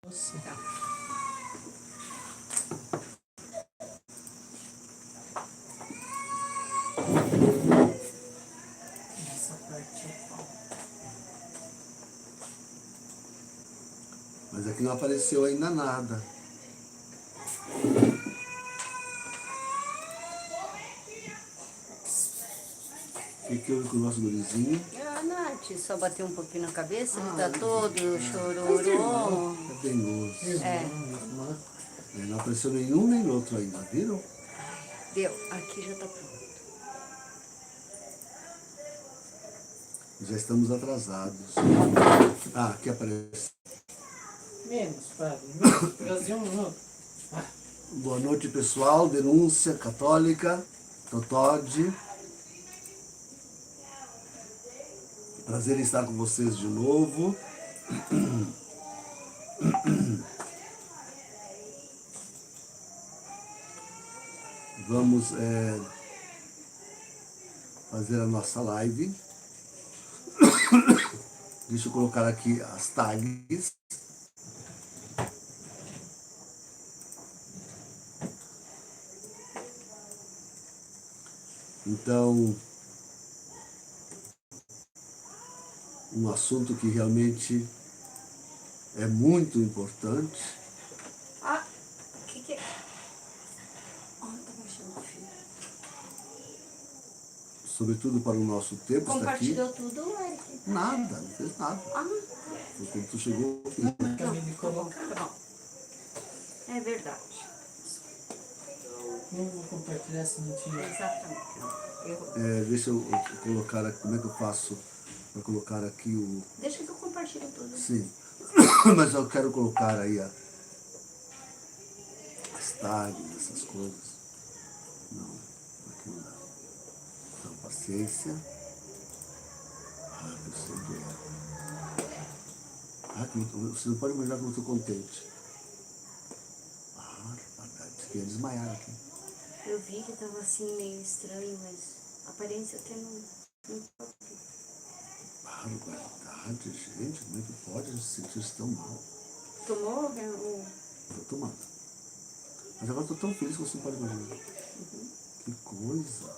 Tá. Essa parte é pau. Mas aqui não apareceu ainda nada. O que houve com o nosso gurizinho? A Nath só bateu um pouquinho na cabeça, ele tá todo chororô. É dengoso. É, Não apareceu nenhum nem outro ainda, viram? deu. Aqui já tá pronto. Já estamos atrasados. Ah, aqui aparece. Menos, padre. Menos. Brasil, um minuto. Boa noite, pessoal. Denúncia Católica, Totode. Prazer em estar com vocês de novo. Vamos fazer a nossa live. Deixa eu colocar aqui as tags. Então, um assunto que realmente é muito importante. Ah, o que é? Oh, tá mexendo o fio. Sobretudo para o nosso tempo. Compartilhou tudo, Eric? Nada, não fez nada. Ah, Foi quando tu chegou aqui. Acabei de colocar. tá bom. É verdade. Não vou compartilhar se não tinha. Exatamente. Eu... Deixa eu colocar aqui, como é que eu faço para colocar aqui o... Deixa que eu compartilho tudo. Sim, mas eu quero colocar aí as tags, essas coisas. Não, aqui não dá. Então, paciência. Ah, que eu sempre erro. Você não pode imaginar como eu estou contente. Ah, que ia desmaiar aqui. Eu vi que tava assim meio estranho, mas a aparência até não Barbaridade, gente, como é que pode se sentir tão mal? tomou o... Estou tomando. Mas agora estou tão feliz que você não pode imaginar. Que coisa.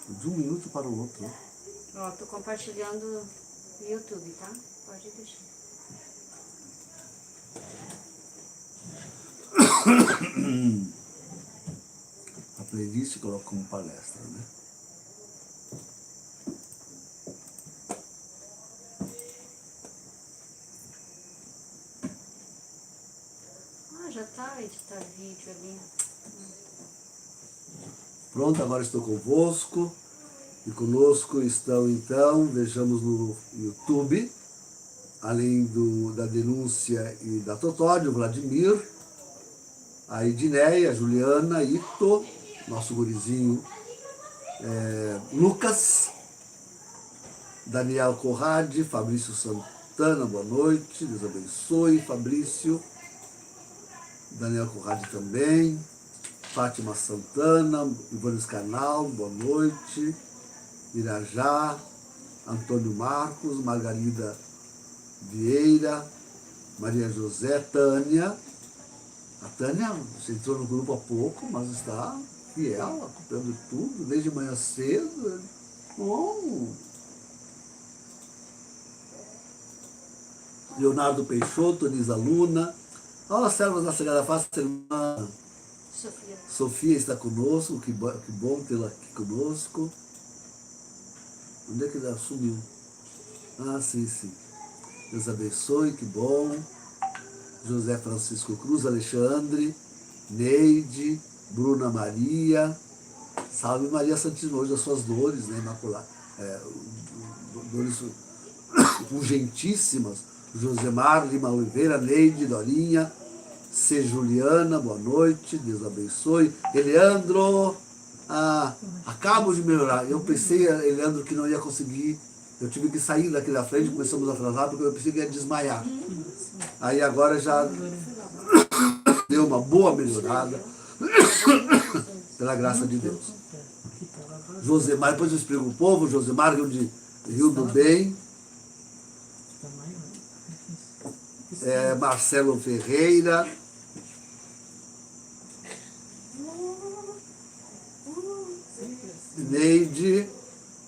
De um minuto para o outro. Né? Ó, tô compartilhando no YouTube, tá? Pode deixar. A playlist coloca como palestra, né? Ah, já tá editar vídeo ali. Pronto, agora estou convosco. E conosco estão, então, vejamos no YouTube, além da denúncia e da Totode, o Vladimir, a Edneia, a Juliana, Ito, nosso gurizinho Lucas, Daniel Corrade, Fabrício Santana, boa noite, Deus abençoe, Fabrício, Daniel Corrade também, Fátima Santana, Ivanes Canal, boa noite, Irajá, Antônio Marcos, Margarida Vieira, Maria José, Tânia. A Tânia, você entrou no grupo há pouco, mas está fiel, acompanhando tudo, desde manhã cedo. Bom. Leonardo Peixoto, Anisa Luna. Olá, servas da Sagrada Face, irmã Sofia. Sofia está conosco, que bom tê-la aqui conosco. Onde é que ela sumiu? Ah, sim, sim. Deus abençoe, que bom. José Francisco Cruz, Alexandre, Neide, Bruna Maria. Salve Maria Santíssima, hoje as suas dores, né, Imaculada? Dores urgentíssimas. Josemar Lima Oliveira, Neide, Dorinha, C. Juliana, boa noite, Deus abençoe. Eleandro, acabo de melhorar. Eu pensei, Eleandro, que não ia conseguir. Eu tive que sair daqui da frente, começamos a atrasar, porque eu pensei que ia desmaiar. Aí agora já deu uma boa melhorada, pela graça de Deus. Josemar, depois eu explico o povo, Josemar, Rio do Bem. Marcelo Ferreira, Neide,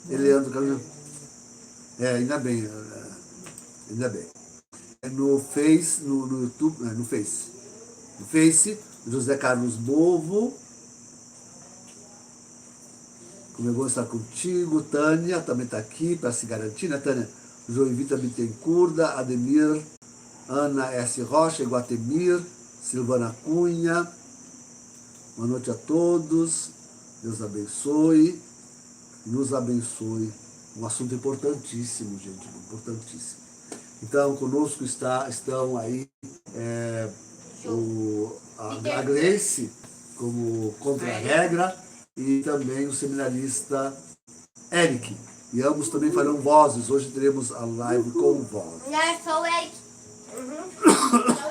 Eleandro Caminho. Ainda bem, ainda bem. No Face, no YouTube, no Face. No Face, José Carlos Bovo. Como é bom estar contigo. Tânia também está aqui para se garantir, né, Tânia? Joivita Bittencourt, Ademir, Ana S. Rocha, Guatemir, Silvana Cunha. Boa noite a todos. Deus abençoe. Nos abençoe. Um assunto importantíssimo, gente, importantíssimo. Então, conosco estão aí a Gleice, como contra-regra, e também o seminarista Eric. E ambos também farão vozes. Hoje teremos a live com voz. Não, sou o Eric.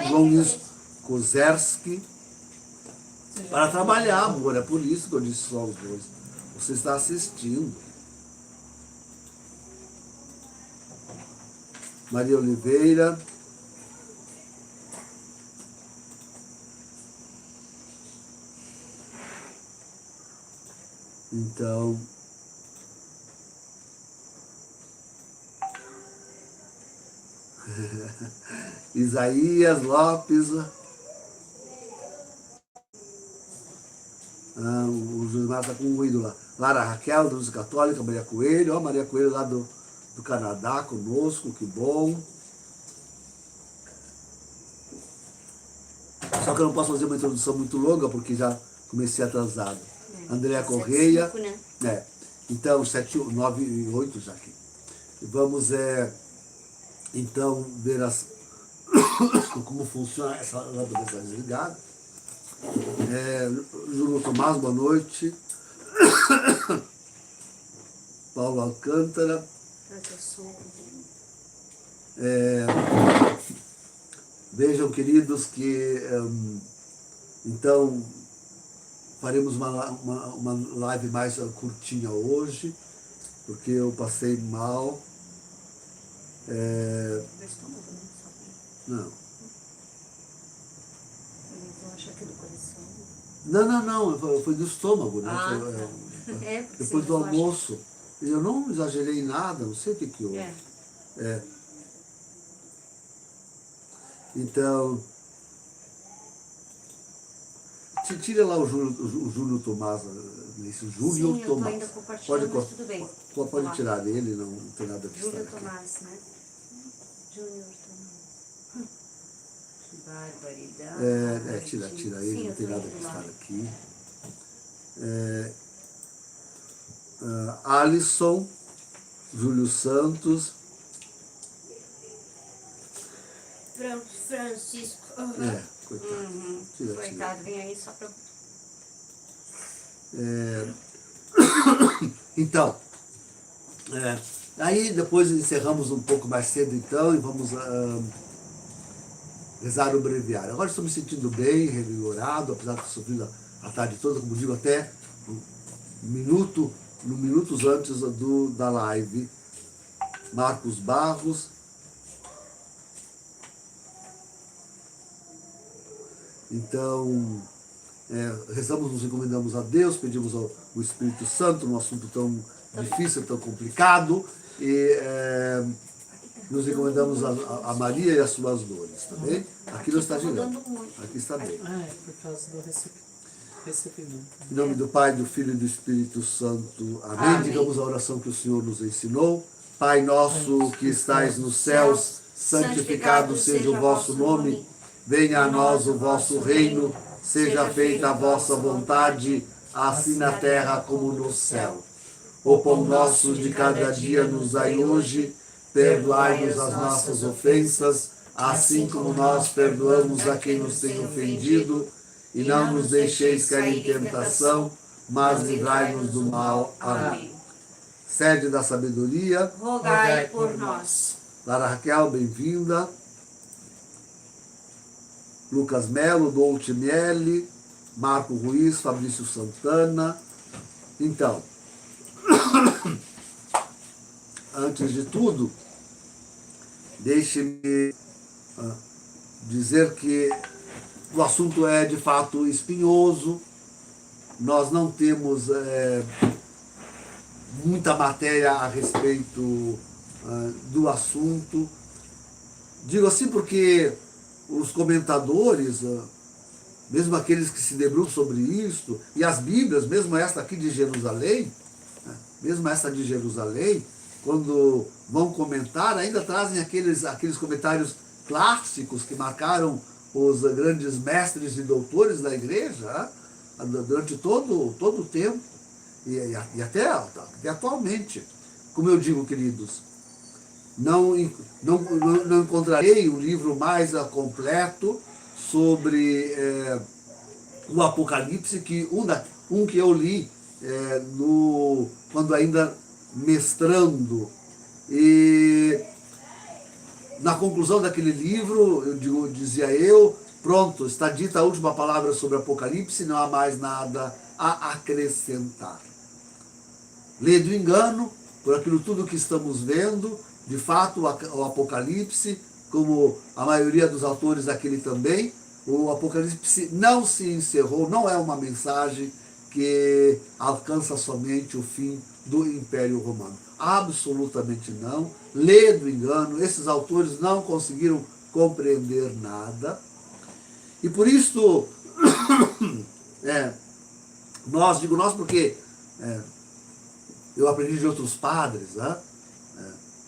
João Luiz Kozerski. Para trabalhar, amor. É por isso que eu disse só os dois. Você está assistindo. Maria Oliveira. Então, Isaías Lopes. O Josimar está com um ruído lá. Lara Raquel, da Luz Católica, Maria Coelho. Maria Coelho lá do Canadá conosco, que bom. Só que eu não posso fazer uma introdução muito longa, porque já comecei atrasado. Andréa Correia. 5, né? Então, 7, 9 e 8 já aqui. Vamos, então, ver como funciona essa lâmpada está desligada. Júlio Tomás, boa noite. Paulo Alcântara. Vejam, queridos, que então faremos uma live mais curtinha hoje, porque eu passei mal. Não. Não, foi do estômago, né? Depois do almoço. Eu não exagerei em nada, não sei o que houve. Então, tira lá o Júlio Tomás, esse Júlio Sim, Tomás. Eu tô ainda compartilhando, mas tudo bem. Pode tirar dele, não tem nada que Júlio estar aqui. Tomás, né? Júnior Tomás. Que barbaridade. Tira ele, Sim, não tem nada que estar aqui. Alisson, Júlio Santos. Francisco. Coitado. Coitado, vem aí só pra... Então, aí depois encerramos um pouco mais cedo, então, e vamos rezar o breviário. Agora estou me sentindo bem, revigorado, apesar de ter sofrido a tarde toda, como digo, até minutos antes da live. Marcos Barros. Então, rezamos, nos encomendamos a Deus, pedimos ao Espírito Santo num assunto tão difícil, tão complicado, e nos encomendamos a Maria e as suas dores, tá bem? Aqui não está girando, aqui está bem. Por causa do recebimento. Em nome do Pai, do Filho e do Espírito Santo. Amém. Amém. Digamos a oração que o Senhor nos ensinou. Pai nosso que estais nos céus, santificado seja o vosso nome. Venha a nós o vosso reino, seja feita a vossa vontade, assim na terra como no céu. O pão nosso de cada dia nos dai hoje, perdoai-nos as nossas ofensas, assim como nós perdoamos a quem nos tem ofendido, e não nos deixeis cair em tentação, mas livrai-nos do mal. Amém. Sede da sabedoria, Rogai por nós. Lara Raquel, bem-vinda. Lucas Melo, Dolce Miele, Marco Ruiz, Fabrício Santana. Então, antes de tudo, deixe-me dizer que o assunto é de fato espinhoso, nós não temos muita matéria a respeito do assunto. Digo assim porque os comentadores, mesmo aqueles que se debruçam sobre isto, e as Bíblias, mesmo esta aqui de Jerusalém, quando vão comentar, ainda trazem aqueles comentários clássicos que marcaram os grandes mestres e doutores da igreja, durante todo o tempo, e até atualmente. Como eu digo, queridos, não encontrarei um livro mais completo sobre o Apocalipse que um que eu li quando ainda mestrando. E na conclusão daquele livro, dizia eu, pronto, está dita a última palavra sobre o Apocalipse, não há mais nada a acrescentar. Lê do engano, por aquilo tudo que estamos vendo, de fato o Apocalipse, como a maioria dos autores daquele também, o Apocalipse não se encerrou, não é uma mensagem que alcança somente o fim do Império Romano. Absolutamente não. Lê do engano, esses autores não conseguiram compreender nada. E por isso, digo nós porque eu aprendi de outros padres,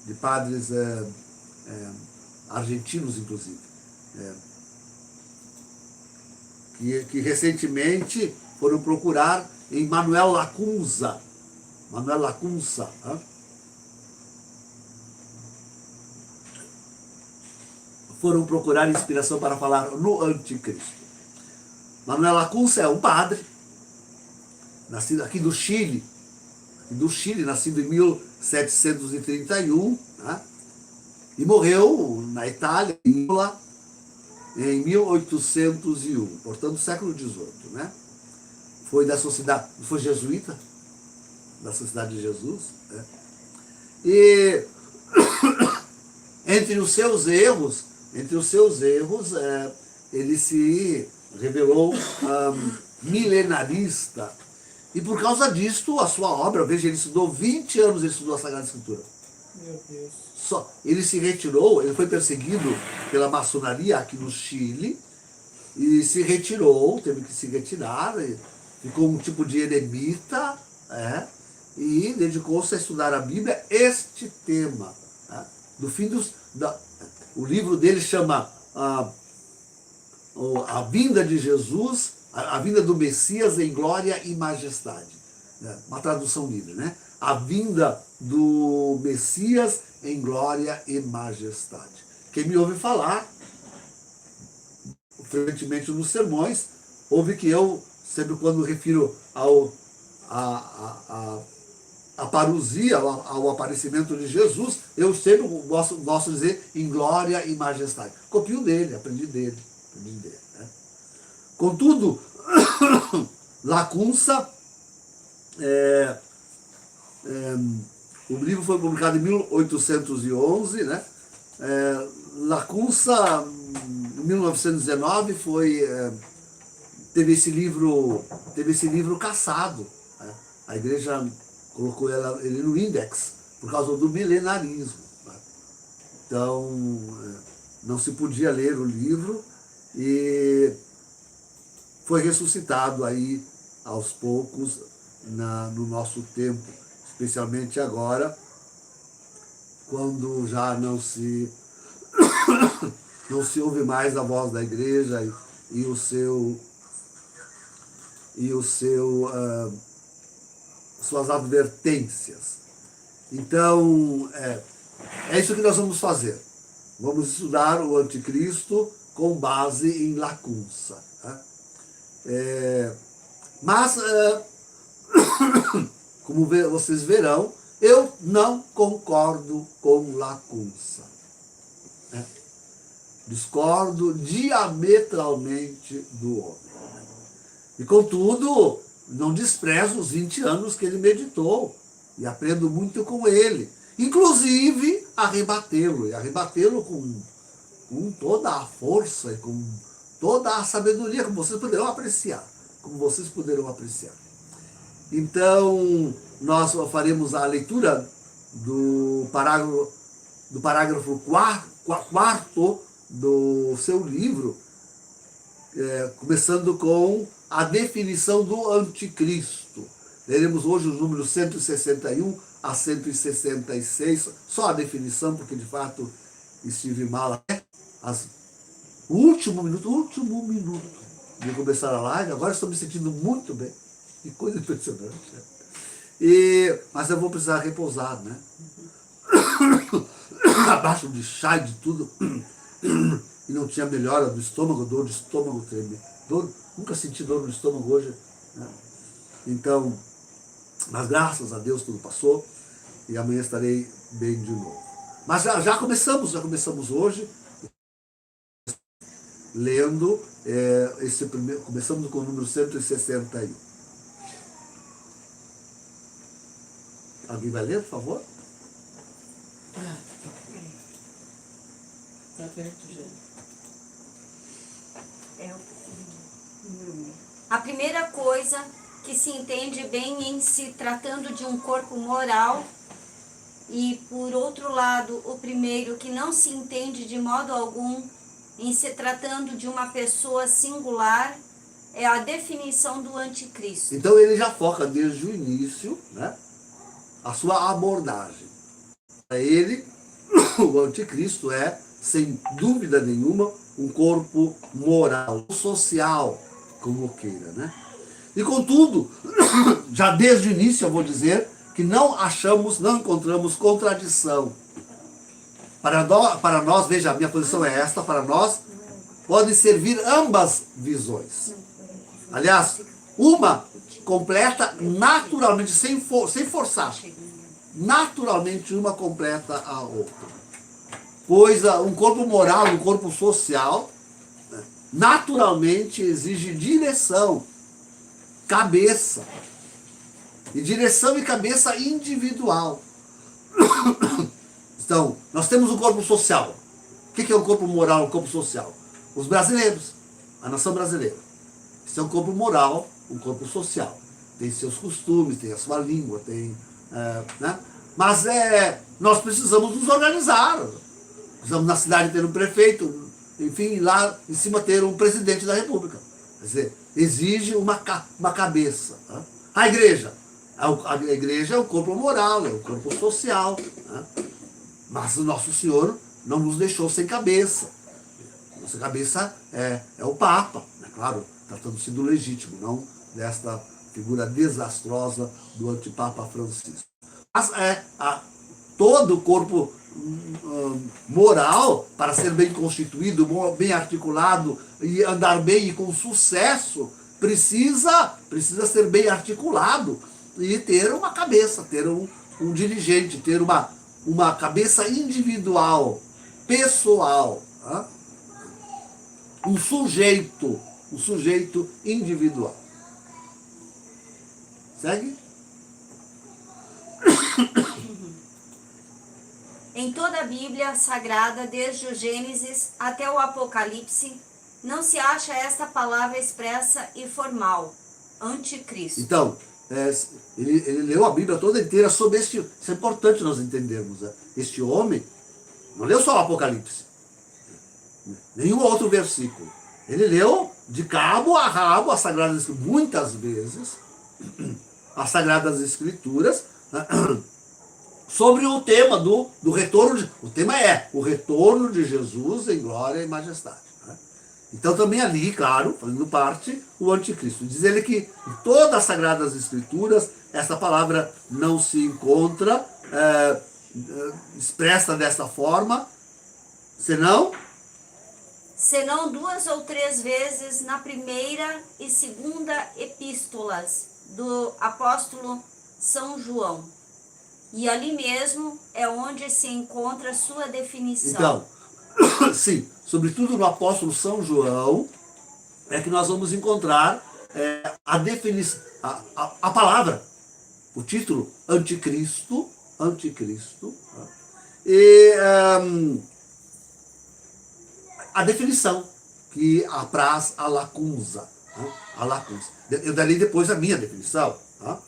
de padres argentinos, inclusive, que recentemente foram procurar em Manuel Lacunza, foram procurar inspiração para falar no Anticristo. Manuel Lacunza é um padre, nascido aqui do Chile, nascido em 1731, e morreu na Itália, em 1801, portanto, século XVIII, Foi da sociedade, foi jesuíta, da Sociedade de Jesus, E entre os seus erros, ele se revelou milenarista. E por causa disto, a sua obra, veja, ele estudou 20 anos, ele estudou a Sagrada Escritura. Meu Deus. Ele se retirou, ele foi perseguido pela maçonaria aqui no Chile, e se retirou, teve que se retirar, ficou um tipo de eremita, e dedicou-se a estudar a Bíblia, este tema, do fim o livro dele chama a vinda de Jesus, a vinda do Messias em glória e majestade. Uma tradução livre, A vinda do Messias em glória e majestade. Quem me ouve falar, frequentemente nos sermões, ouve que eu, sempre quando refiro a parousia, ao aparecimento de Jesus, eu sempre gosto de dizer em glória e majestade. Copio dele, aprendi dele. Contudo, Lacunza, o livro foi publicado em 1811, Lacunza, em 1919, teve esse livro cassado. A igreja colocou ele no índex por causa do milenarismo. Então, não se podia ler o livro e foi ressuscitado aí aos poucos no nosso tempo, especialmente agora, quando já não se ouve mais a voz da igreja e suas advertências. Então, é isso que nós vamos fazer. Vamos estudar o Anticristo com base em Lacunza. Mas, como vocês verão, eu não concordo com Lacunza. Discordo diametralmente do homem. E, contudo, não desprezo os 20 anos que ele meditou e aprendo muito com ele. Inclusive, a rebatê-lo com com toda a força e com toda a sabedoria, como vocês poderão apreciar. Como vocês poderão apreciar. Então, nós faremos a leitura do parágrafo 4º do seu livro, começando com a definição do anticristo. Leremos hoje os números 161 a 166, só a definição, porque de fato estive mal até o último minuto de começar a live. Agora estou me sentindo muito bem, que coisa impressionante. Mas eu vou precisar repousar, né? Abaixo de chá e de tudo, e não tinha melhora do estômago, dor de estômago tremendo. Nunca senti dor no estômago hoje, né? Então, mas graças a Deus tudo passou, e amanhã estarei bem de novo. Mas já começamos hoje, lendo esse primeiro, começamos com o número 161. Alguém vai ler, por favor? Tá perto, gente. A primeira coisa que se entende bem em se tratando de um corpo moral, e por outro lado, o primeiro que não se entende de modo algum em se tratando de uma pessoa singular, é a definição do anticristo. Então ele já foca desde o início, né, a sua abordagem. Para ele, o anticristo é, sem dúvida nenhuma, um corpo moral, social, como queira, né? E contudo, já desde o início eu vou dizer que não encontramos contradição. Para nós, veja, a minha posição é esta, para nós podem servir ambas visões. Aliás, uma completa naturalmente, sem forçar. Naturalmente uma completa a outra. Pois um corpo moral, um corpo social, naturalmente exige direção, cabeça. E direção e cabeça individual. Então, nós temos um corpo social. O que é um corpo moral, um corpo social? Os brasileiros, a nação brasileira. Isso é um corpo moral, um corpo social. Tem seus costumes, tem a sua língua, tem... né? Mas nós precisamos nos organizar. Precisamos na cidade ter um prefeito, enfim, lá em cima ter um presidente da república. Quer dizer, exige uma cabeça. Né? A igreja é o corpo moral, é o corpo social. Né? Mas o nosso Senhor não nos deixou sem cabeça. Nossa cabeça é o Papa, né? Claro, tratando-se do legítimo, não desta figura desastrosa do antipapa Francisco. Mas todo o corpo moral, para ser bem constituído, bem articulado e andar bem e com sucesso, precisa ser bem articulado e ter uma cabeça, ter um dirigente, ter uma cabeça individual, pessoal, tá? um sujeito individual. Segue? Em toda a Bíblia Sagrada, desde o Gênesis até o Apocalipse, não se acha esta palavra expressa e formal, anticristo. Então, ele leu a Bíblia toda inteira sobre isso é importante nós entendermos. Né? Este homem não leu só o Apocalipse, nenhum outro versículo. Ele leu de cabo a rabo as Sagradas Escrituras, muitas vezes, as Sagradas Escrituras, sobre o tema do retorno. O tema é o retorno de Jesus em glória e majestade. Né? Então também ali, claro, fazendo parte, o anticristo. Diz ele que em todas as Sagradas Escrituras, essa palavra não se encontra expressa dessa forma, senão 2 ou 3 vezes na primeira e segunda epístolas do apóstolo São João. E ali mesmo é onde se encontra a sua definição. Então, sim, sobretudo no apóstolo São João, é que nós vamos encontrar a definição, a palavra, o título, anticristo, a definição que apraz a Lacunza. Né? A Lacunza. Eu darei depois a minha definição. Tá?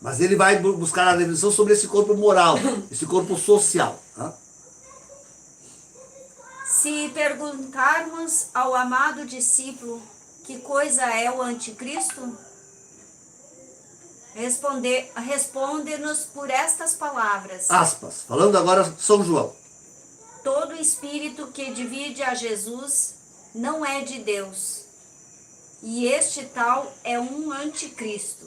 Mas ele vai buscar a definição sobre esse corpo moral, esse corpo social. Tá? Se perguntarmos ao amado discípulo que coisa é o anticristo, responde-nos por estas palavras. Aspas. Falando agora São João. Todo espírito que divide a Jesus não é de Deus. E este tal é um anticristo,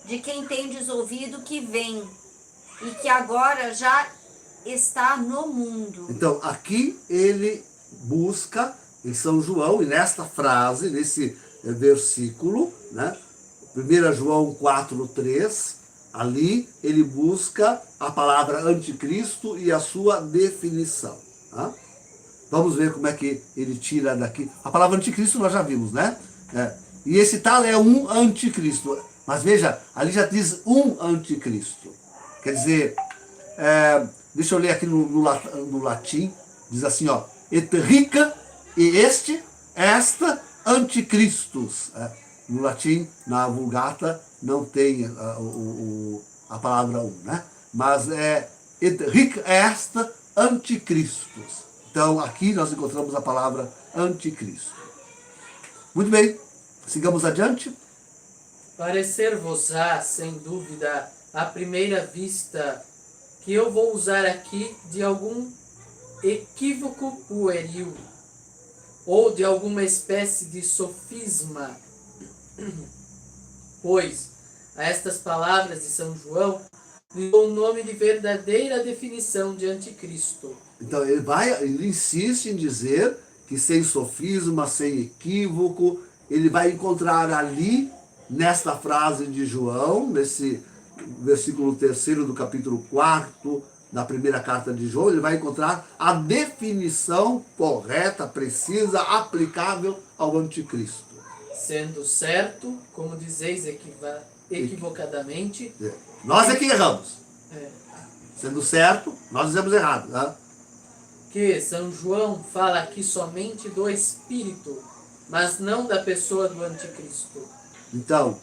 de quem tendes ouvido que vem, e que agora já está no mundo. Então, aqui ele busca, em São João, e nesta frase, nesse versículo, né? 1 João 4,3, ali ele busca a palavra anticristo e a sua definição. Tá? Vamos ver como é que ele tira daqui. A palavra anticristo nós já vimos, né? E esse tal é um anticristo. Mas veja, ali já diz um anticristo. Quer dizer, deixa eu ler aqui no latim, diz assim, ó, et rica e esta anticristus. No latim, na Vulgata, não tem a palavra um, né? Mas é et ric est anticristus. Então, aqui nós encontramos a palavra anticristo. Muito bem, sigamos adiante. Parecer-vos-á, sem dúvida, à primeira vista, que eu vou usar aqui de algum equívoco pueril, ou de alguma espécie de sofisma, pois a estas palavras de São João lhe dou o nome de verdadeira definição de anticristo. Então ele insiste em dizer que sem sofisma, sem equívoco, ele vai encontrar ali, nesta frase de João, nesse versículo 3º do capítulo 4 da primeira carta de João, ele vai encontrar a definição correta, precisa, aplicável ao anticristo. Sendo certo, como dizeis equivocadamente... Nós é que erramos. É. Sendo certo, nós dizemos errado. Né? Que São João fala aqui somente do Espírito, mas não da pessoa do anticristo. Então,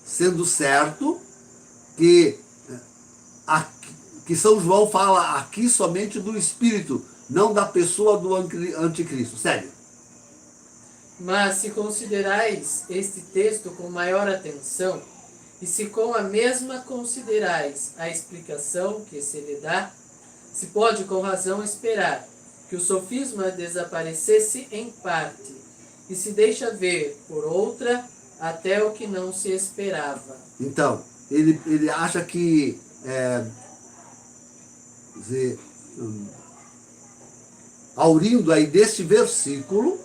sendo certo que São João fala aqui somente do Espírito, não da pessoa do anticristo. Segue. Mas se considerais este texto com maior atenção, e se com a mesma considerais a explicação que se lhe dá, se pode com razão esperar que o sofisma desaparecesse em parte, e se deixa ver por outra até o que não se esperava. Então, ele acha que aurindo aí deste versículo,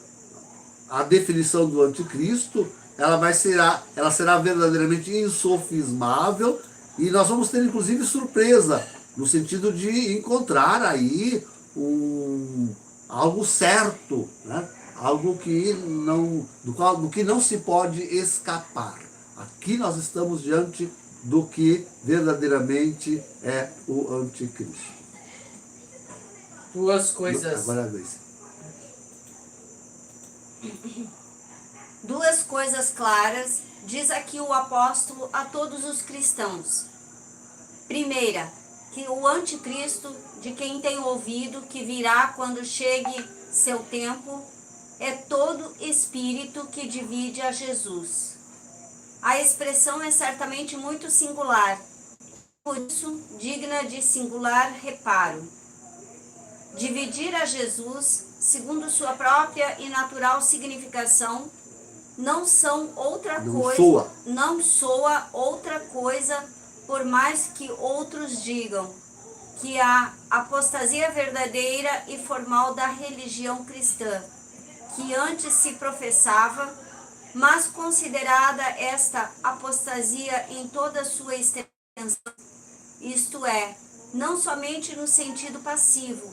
a definição do anticristo, ela será verdadeiramente insofismável, e nós vamos ter inclusive surpresa, no sentido de encontrar aí algo certo, né? Algo que do que não se pode escapar. Aqui nós estamos diante do que verdadeiramente é o anticristo. Duas coisas. Agora, Gleice. Duas coisas claras diz aqui o apóstolo a todos os cristãos. Primeira, que o anticristo, de quem tem ouvido que virá quando chegue seu tempo, é todo espírito que divide a Jesus. A expressão é certamente muito singular, por isso digna de singular reparo. Dividir a Jesus, segundo sua própria e natural significação, não soa outra coisa, por mais que outros digam, que a apostasia verdadeira e formal da religião cristã, que antes se professava, mas considerada esta apostasia em toda a sua extensão, isto é, não somente no sentido passivo,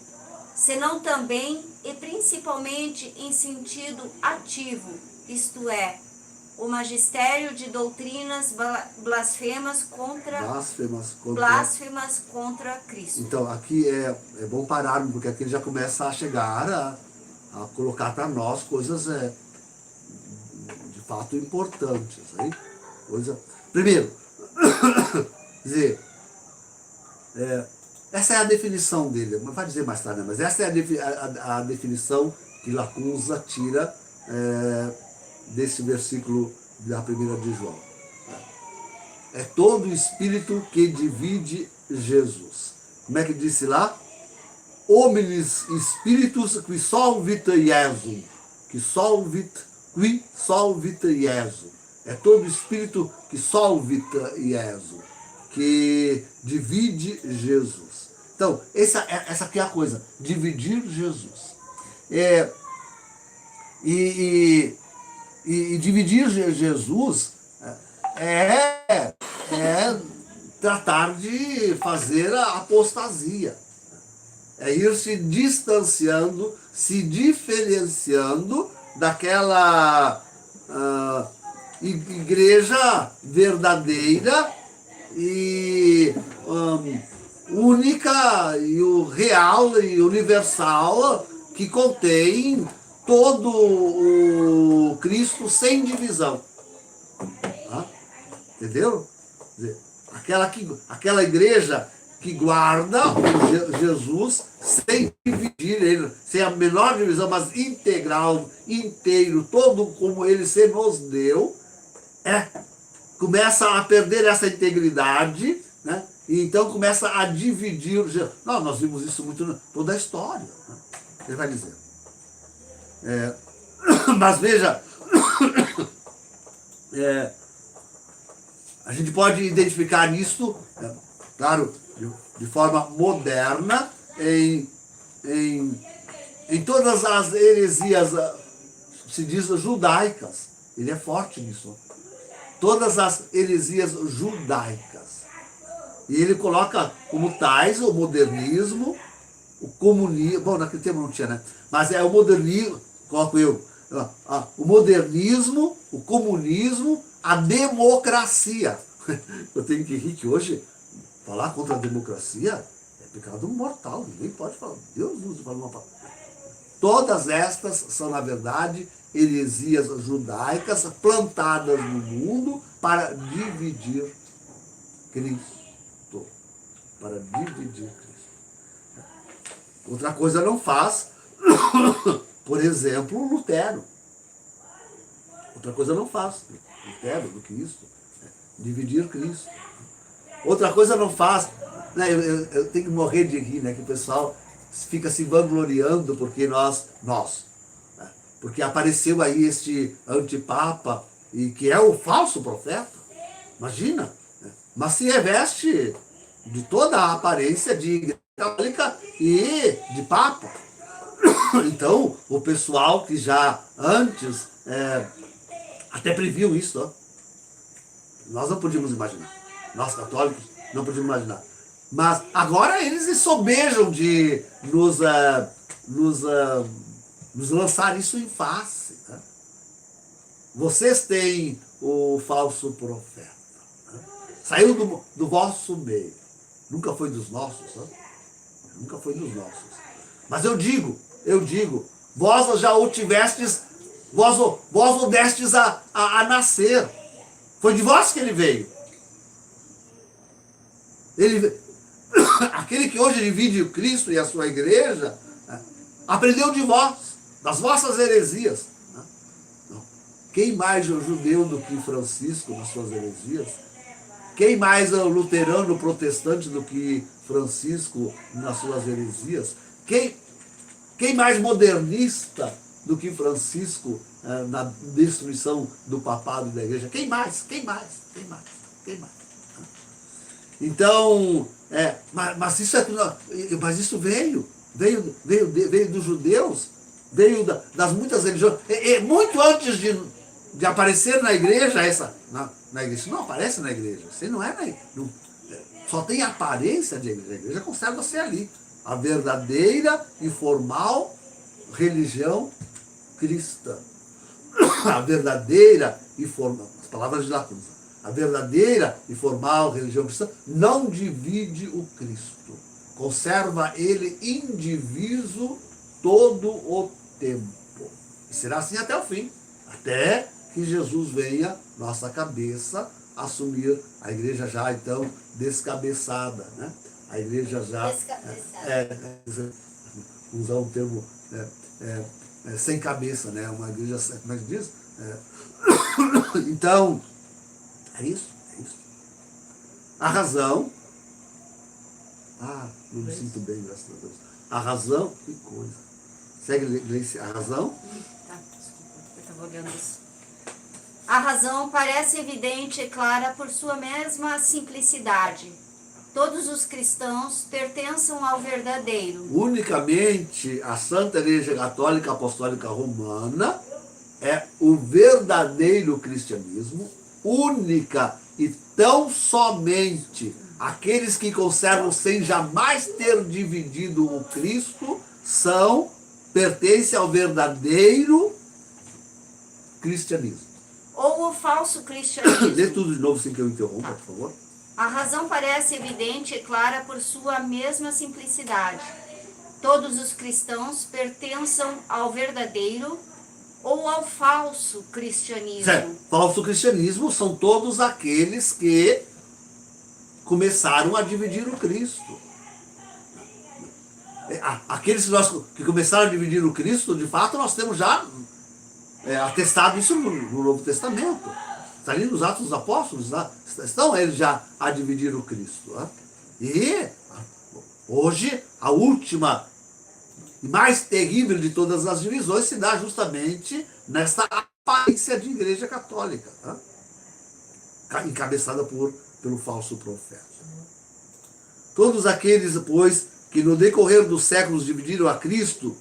senão também e principalmente em sentido ativo, isto é, o magistério de doutrinas blasfemas Blasfemas contra Cristo. Então, aqui é bom pararmos, porque aqui ele já começa a chegar a colocar para nós coisas de fato importantes. Hein? Primeiro, dizer, essa é a definição dele, vai dizer mais tarde, mas essa é a definição que Lacunza tira desse versículo da primeira de João. É todo espírito que divide Jesus. Como é que disse lá? Hominis spiritus qui solvit Iesum. Qui solvit Iesum. É todo espírito que solvit Iesum, que divide Jesus. Então, essa aqui é a coisa, dividir Jesus. E dividir Jesus é tratar de fazer a apostasia. É ir se distanciando, se diferenciando daquela igreja verdadeira e única e o real e universal que contém todo o Cristo sem divisão. Entendeu? Aquela igreja que guarda o Jesus sem dividir ele, sem a menor divisão, mas integral, inteiro, todo como ele se nos deu, começa a perder essa integridade, né? E então começa a dividir. Nós vimos isso muito em toda a história. Né? Ele vai dizer. Mas veja, a gente pode identificar isso, claro, de forma moderna, em todas as heresias, se diz, judaicas. Ele é forte nisso. Todas as heresias judaicas. E ele coloca como tais o modernismo, o comunismo. Bom, naquele tempo não tinha, né? Mas é o modernismo, coloco eu. O modernismo, o comunismo, a democracia. Eu tenho que rir que hoje falar contra a democracia é pecado mortal. Ninguém pode falar. Deus nos fala uma palavra. Todas estas são, na verdade, heresias judaicas plantadas no mundo para dividir Cristo. Para dividir Cristo. Outra coisa não faz, por exemplo, Lutero. Outra coisa não faz, Lutero, do que isso. Dividir Cristo. Outra coisa não faz, né, eu tenho que morrer de rir, né, que o pessoal fica se vangloriando porque porque apareceu aí este antipapa, e que é o falso profeta, imagina, né, mas se reveste de toda a aparência de igreja católica e de papa. Então, o pessoal que já antes até previu isso, ó. Nós não podíamos imaginar. Nós católicos não podíamos imaginar. Mas agora eles se sobejam de nos lançar isso em face. Né? Vocês têm o falso profeta. Né? Saiu do vosso meio. Nunca foi dos nossos. Né? Nunca foi dos nossos. Mas eu digo, vós já o tivestes, vós o destes a nascer. Foi de vós que ele veio. Aquele que hoje divide o Cristo e a sua igreja, aprendeu de vós, das vossas heresias. Quem mais é o judeu do que Francisco nas suas heresias? Quem mais é o luterano protestante do que Francisco nas suas heresias? Quem mais modernista do que Francisco na destruição do papado e da igreja? Quem mais? Então, mas isso veio dos judeus, veio das muitas religiões, muito antes de aparecer na igreja, na igreja. Isso não aparece na igreja, você não é só tem aparência de igreja. A igreja conserva-se ali, a verdadeira e formal religião cristã. A verdadeira e formal, as palavras de Lacruz, a verdadeira e formal religião cristã não divide o Cristo. Conserva ele indiviso todo o tempo. E será assim até o fim, até que Jesus venha, nossa cabeça, assumir a igreja já então descabeçada, né? A igreja já usar um termo sem cabeça, né? Uma igreja, como é que diz? Então, é isso. A razão, não me sinto bem, graças a Deus. A razão, que coisa. Segue, Gleice, a razão. Tá, desculpa, eu estava olhando isso. A razão parece evidente e clara por sua mesma simplicidade. Todos os cristãos pertencem ao verdadeiro. Unicamente a Santa Igreja Católica Apostólica Romana é o verdadeiro cristianismo, única e tão somente aqueles que conservam sem jamais ter dividido o Cristo pertencem ao verdadeiro cristianismo. Ou o falso cristianismo. Lê tudo de novo sem que eu interrompa, por favor. A razão parece evidente e clara por sua mesma simplicidade. Todos os cristãos pertencem ao verdadeiro ou ao falso cristianismo. Certo. Falso cristianismo são todos aqueles que começaram a dividir o Cristo. Aqueles que começaram a dividir o Cristo, de fato, nós temos já atestado isso no Novo Testamento. Está ali nos Atos dos Apóstolos, né? Estão eles já a dividir o Cristo. Né? E hoje, a última e mais terrível de todas as divisões se dá justamente nesta aparência de igreja católica, né? Encabeçada pelo falso profeta. Todos aqueles, pois, que no decorrer dos séculos dividiram a Cristo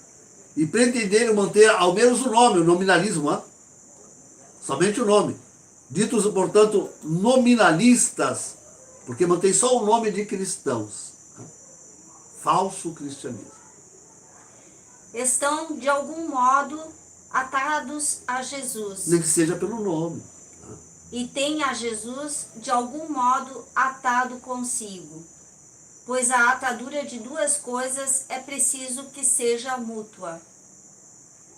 e pretenderam manter ao menos o nome, o nominalismo, né? Somente o nome. Ditos, portanto, nominalistas, porque mantém só o nome de cristãos. Né? Falso cristianismo. Estão, de algum modo, atados a Jesus. Nem que seja pelo nome. Né? E têm a Jesus, de algum modo, atado consigo. Pois a atadura de duas coisas é preciso que seja mútua.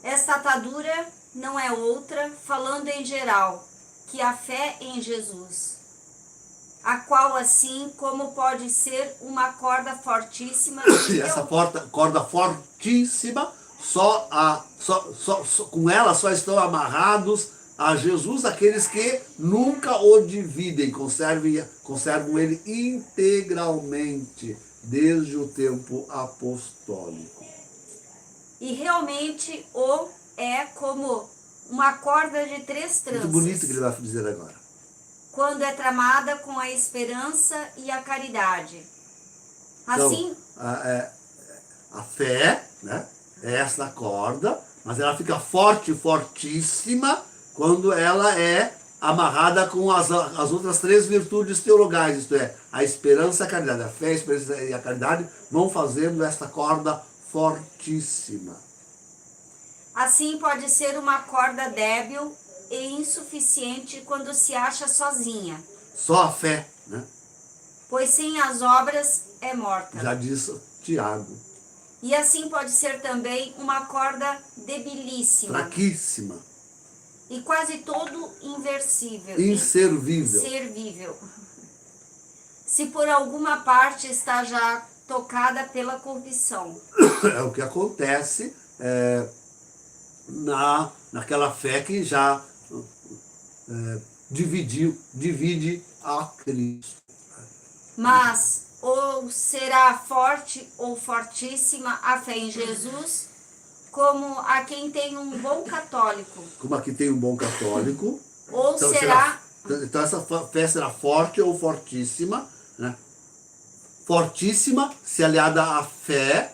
Esta atadura não é outra, falando em geral, que a fé em Jesus, a qual, assim como pode ser uma corda fortíssima... Essa corda fortíssima, com ela só estão amarrados a Jesus aqueles que nunca o dividem, conservam ele integralmente, desde o tempo apostólico. E realmente é como uma corda de 3 tranças. Muito bonito que ele vai dizer agora. Quando é tramada com a esperança e a caridade. Assim... Então, a fé, né, é essa corda, mas ela fica forte, fortíssima, quando ela é amarrada com as outras 3 virtudes teologais, isto é, a esperança e a caridade. A fé, a esperança e a caridade vão fazendo esta corda fortíssima. Assim pode ser uma corda débil e insuficiente quando se acha sozinha. Só a fé, né? Pois sem as obras é morta. Já disse Tiago. E assim pode ser também uma corda debilíssima. Fraquíssima. E quase todo inversível. Inservível. Inservível. Se por alguma parte está já tocada pela corrupção. É o que acontece naquela fé que já divide a Cristo. Mas ou será forte ou fortíssima a fé em Jesus, como a quem tem um bom católico. Como aqui tem um bom católico. Ou então então essa fé será forte ou fortíssima, né? Fortíssima, se aliada à fé,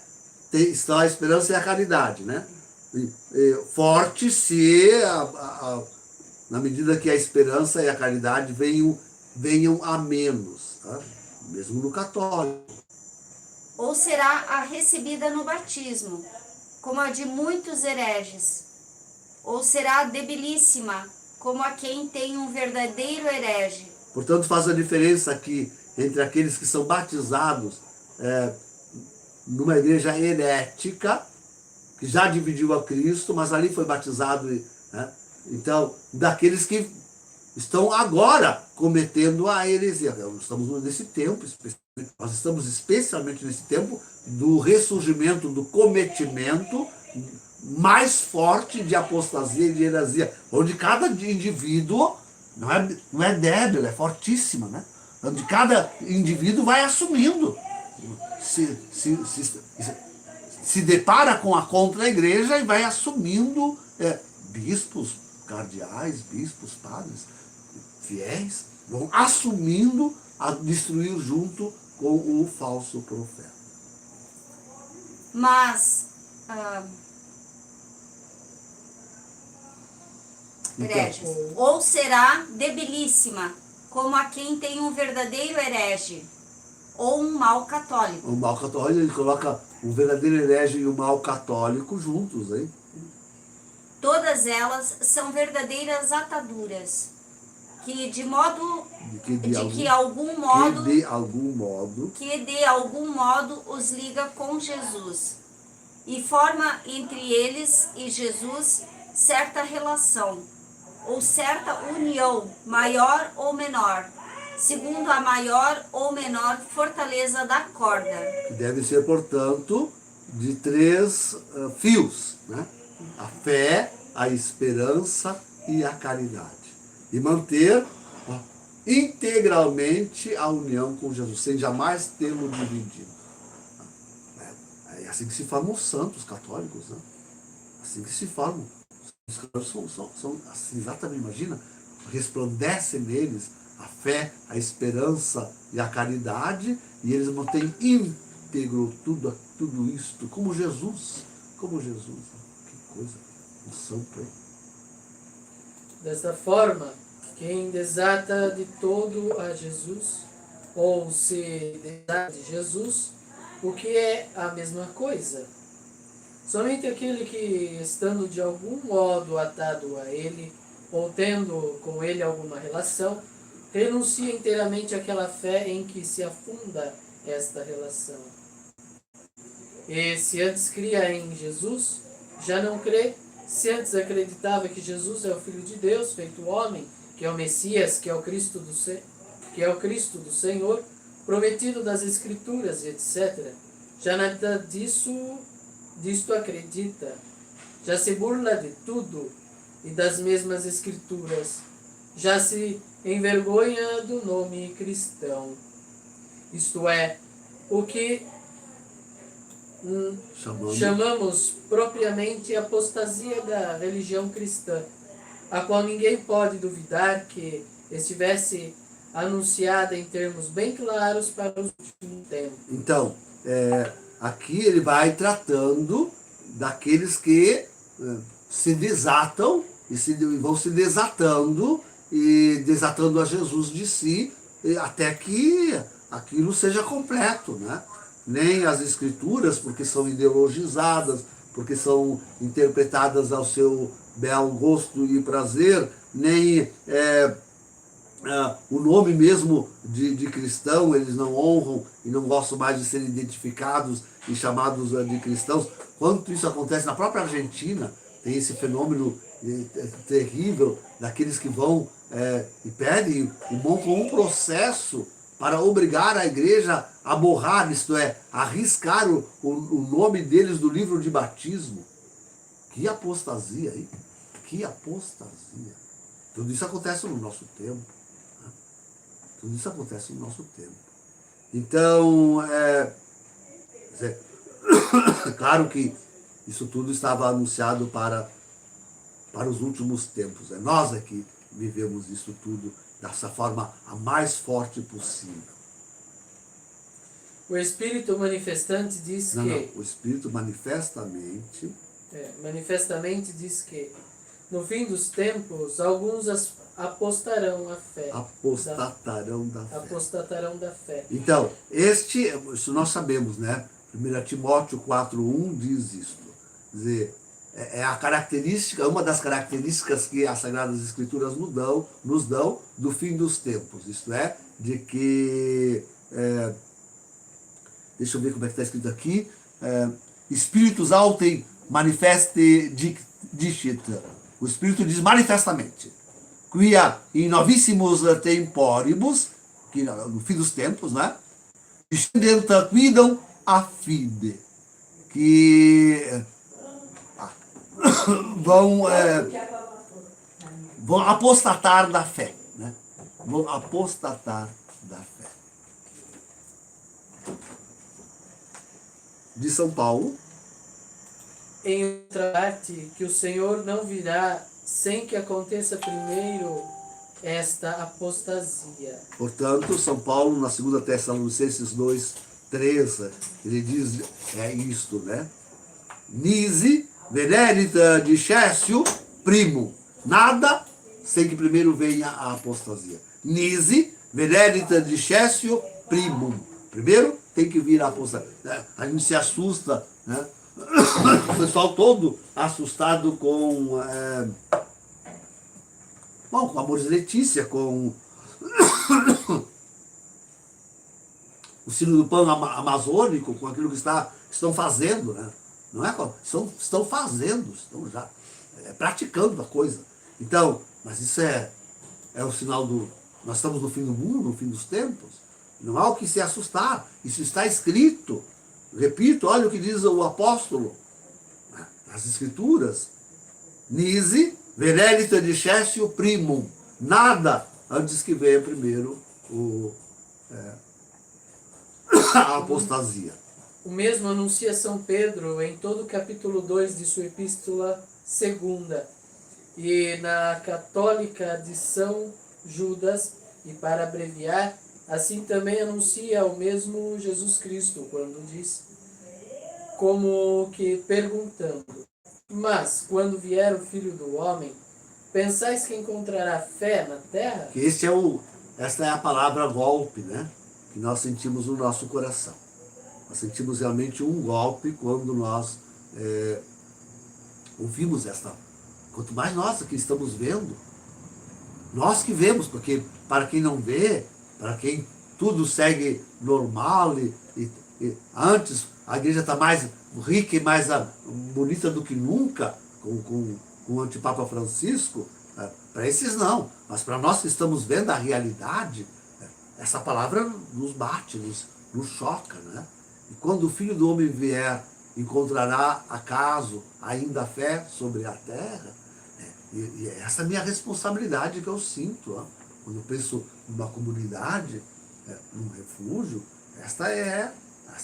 está a esperança e a caridade, né? Forte se, na medida que a esperança e a caridade venham a menos, tá? Mesmo no católico. Ou será a recebida no batismo, como a de muitos hereges. Ou será debilíssima, como a quem tem um verdadeiro herege. Portanto, faz a diferença aqui entre aqueles que são batizados numa igreja herética, que já dividiu a Cristo, mas ali foi batizado, né? Então, daqueles que estão agora cometendo a heresia. Estamos nesse tempo, nós estamos especialmente nesse tempo do ressurgimento, do cometimento mais forte de apostasia e de heresia, onde cada indivíduo não é débil, é fortíssima, né? Onde cada indivíduo vai assumindo, se depara com a contra-igreja e vai assumindo bispos, cardeais, bispos, padres, fiéis, vão assumindo a destruir junto com o falso profeta. Mas hereges. Ou será debilíssima, como a quem tem um verdadeiro herege, ou um mau católico. O mau católico, ele coloca o verdadeiro herege e o mau católico juntos, hein? Todas elas são verdadeiras ataduras, que de algum modo os liga com Jesus, e forma entre eles e Jesus certa relação, ou certa união, maior ou menor, segundo a maior ou menor fortaleza da corda. Que deve ser, portanto, de 3 fios, né? A fé, a esperança e a caridade. E manter integralmente a união com Jesus, sem jamais tê-lo dividido. É assim que se formam os santos católicos, né? Assim que se formam. Os católicos são assim, exatamente, imagina, resplandece neles a fé, a esperança e a caridade, e eles mantêm íntegro tudo isto, como Jesus. Que coisa, um santo, hein? Desta forma, quem desata de todo a Jesus, ou se desata de Jesus, o que é a mesma coisa. Somente aquele que, estando de algum modo atado a ele, ou tendo com ele alguma relação, renuncia inteiramente àquela fé em que se afunda esta relação. E se antes cria em Jesus, já não crê. Se antes acreditava que Jesus é o Filho de Deus, feito homem, que é o Messias, que é o Cristo do Senhor, prometido das Escrituras, etc., já nada disto acredita. Já se burla de tudo e das mesmas Escrituras. Já se envergonha do nome cristão. Isto é, o que chamamos propriamente apostasia da religião cristã, a qual ninguém pode duvidar que estivesse anunciada em termos bem claros para os últimos tempos. Então, aqui ele vai tratando daqueles que se desatam e vão se desatando e desatando a Jesus de si, até que aquilo seja completo, né? Nem as Escrituras, porque são ideologizadas, porque são interpretadas ao seu bel gosto e prazer, nem o nome mesmo de cristão, eles não honram e não gostam mais de serem identificados e chamados de cristãos. Quanto isso acontece na própria Argentina, tem esse fenômeno terrível daqueles que vão e pedem e montam um processo para obrigar a igreja a borrar, isto é, a riscar o nome deles do livro de batismo. Que apostasia, hein? Que apostasia. Tudo isso acontece no nosso tempo. Né? Tudo isso acontece no nosso tempo. Então, claro que isso tudo estava anunciado para os últimos tempos. É nós aqui vivemos isso tudo dessa forma a mais forte possível. O Espírito manifestante diz que... Não, o Espírito manifestamente diz que no fim dos tempos alguns apostarão a fé. Apostatarão da fé. Apostatarão da fé. Então, isso nós sabemos, né? 1 Timóteo 4:1 diz isto. Quer dizer, é a característica, uma das características que as Sagradas Escrituras nos dão do fim dos tempos. Isto é, de que, deixa eu ver como é que está escrito aqui, Spiritus autem manifeste dicit. O Espírito diz manifestamente. Quia in novissimos temporibus, que no fim dos tempos, né? Descendenta quidam a fide. Que vão apostatar da fé, né? Vão apostatar da fé. De São Paulo. Em outra parte, que o Senhor não virá sem que aconteça primeiro esta apostasia. Portanto, São Paulo, na 2 Tessalonicenses 2:13, ele diz isto, né? Nisi venerita discessio primum. Nada sem que primeiro venha a apostasia. Nisi venerita discessio primum. Primeiro tem que vir a apostasia. A gente se assusta, né? O pessoal todo assustado com a Amoris Letícia, com o sino do pão amazônico, com aquilo que estão fazendo, né? Não é? Estão fazendo, estão já praticando a coisa. Então, mas isso é o sinal nós estamos no fim do mundo, no fim dos tempos. Não há o que se assustar. Isso está escrito. Repito, olha o que diz o apóstolo nas Escrituras. Nisi venerita discessio primum. Nada antes que venha primeiro a apostasia. O mesmo anuncia São Pedro em todo o capítulo 2 de sua epístola 2ª e na católica de São Judas, e para abreviar, assim também anuncia o mesmo Jesus Cristo, quando diz, como que perguntando: mas, quando vier o Filho do Homem, pensais que encontrará fé na terra? Que esta é a palavra golpe, né? Que nós sentimos no nosso coração. Nós sentimos realmente um golpe quando nós ouvimos esta. Quanto mais nós que estamos vendo, nós que vemos, porque para quem não vê, para quem tudo segue normal e antes a igreja está mais rica e mais bonita do que nunca, com o antipapa Francisco, para esses não. Mas para nós que estamos vendo a realidade, essa palavra nos bate, nos choca, né? E quando o Filho do Homem vier, encontrará acaso ainda fé sobre a terra? E essa é a minha responsabilidade que eu sinto. Quando eu penso numa comunidade, num refúgio, esta é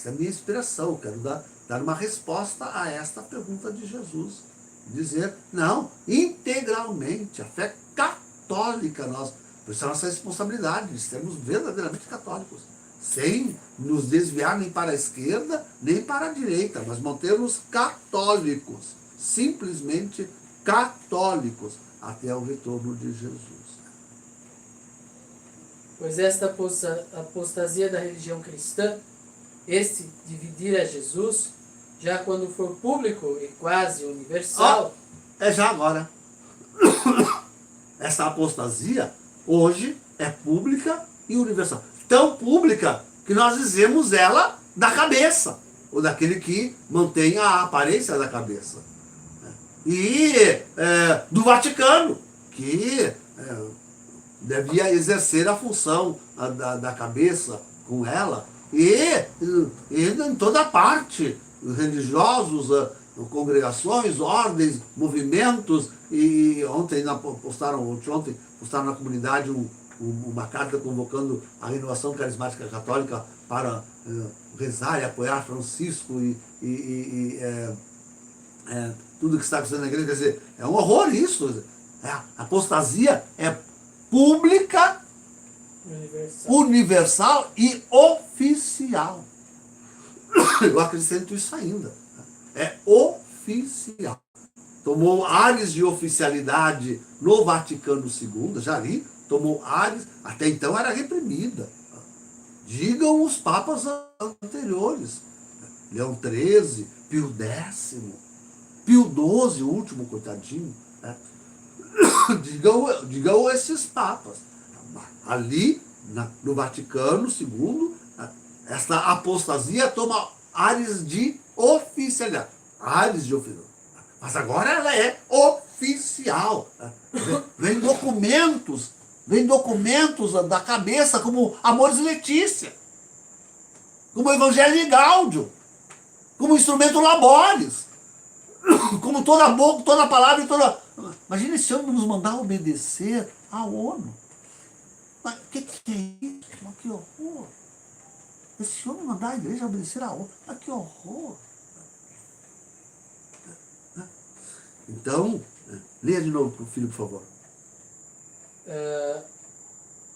a minha inspiração. Eu quero dar uma resposta a esta pergunta de Jesus. Dizer, não, integralmente, a fé católica, por isso é a nossa responsabilidade, de sermos verdadeiramente católicos, sem nos desviar nem para a esquerda, nem para a direita, mas mantermos católicos, simplesmente católicos, até o retorno de Jesus. Pois esta apostasia da religião cristã, este dividir a Jesus, já quando for público e quase universal... É já agora. Essa apostasia, hoje, é pública e universal. Tão pública que nós dizemos ela da cabeça, ou daquele que mantém a aparência da cabeça. E do Vaticano, que devia exercer a função da cabeça com ela, e em toda parte, religiosos, congregações, ordens, movimentos, e ontem postaram na comunidade uma carta convocando a renovação carismática católica para rezar e apoiar Francisco e tudo que está acontecendo na igreja. Quer dizer, é um horror isso. A apostasia é pública, universal e oficial. Eu acrescento isso ainda. É oficial. Tomou ares de oficialidade no Vaticano II, já li, tomou ares, até então era reprimida. Digam os papas anteriores, Leão XIII, Pio X, Pio XII, o último, coitadinho, né? digam esses papas. Ali, no Vaticano II, esta apostasia toma ares de oficialidade. Ares de oficialidade. Mas agora ela é oficial. Vem documentos da cabeça, como Amores Letícia, como Evangelho Gáudio, como Instrumento Laboris, como toda boca, toda palavra e toda... Imagina esse homem nos mandar obedecer à ONU. Mas o que é isso? Mas que horror! Esse homem mandar a igreja obedecer à ONU. Mas que horror! Então, leia de novo para o filho, por favor.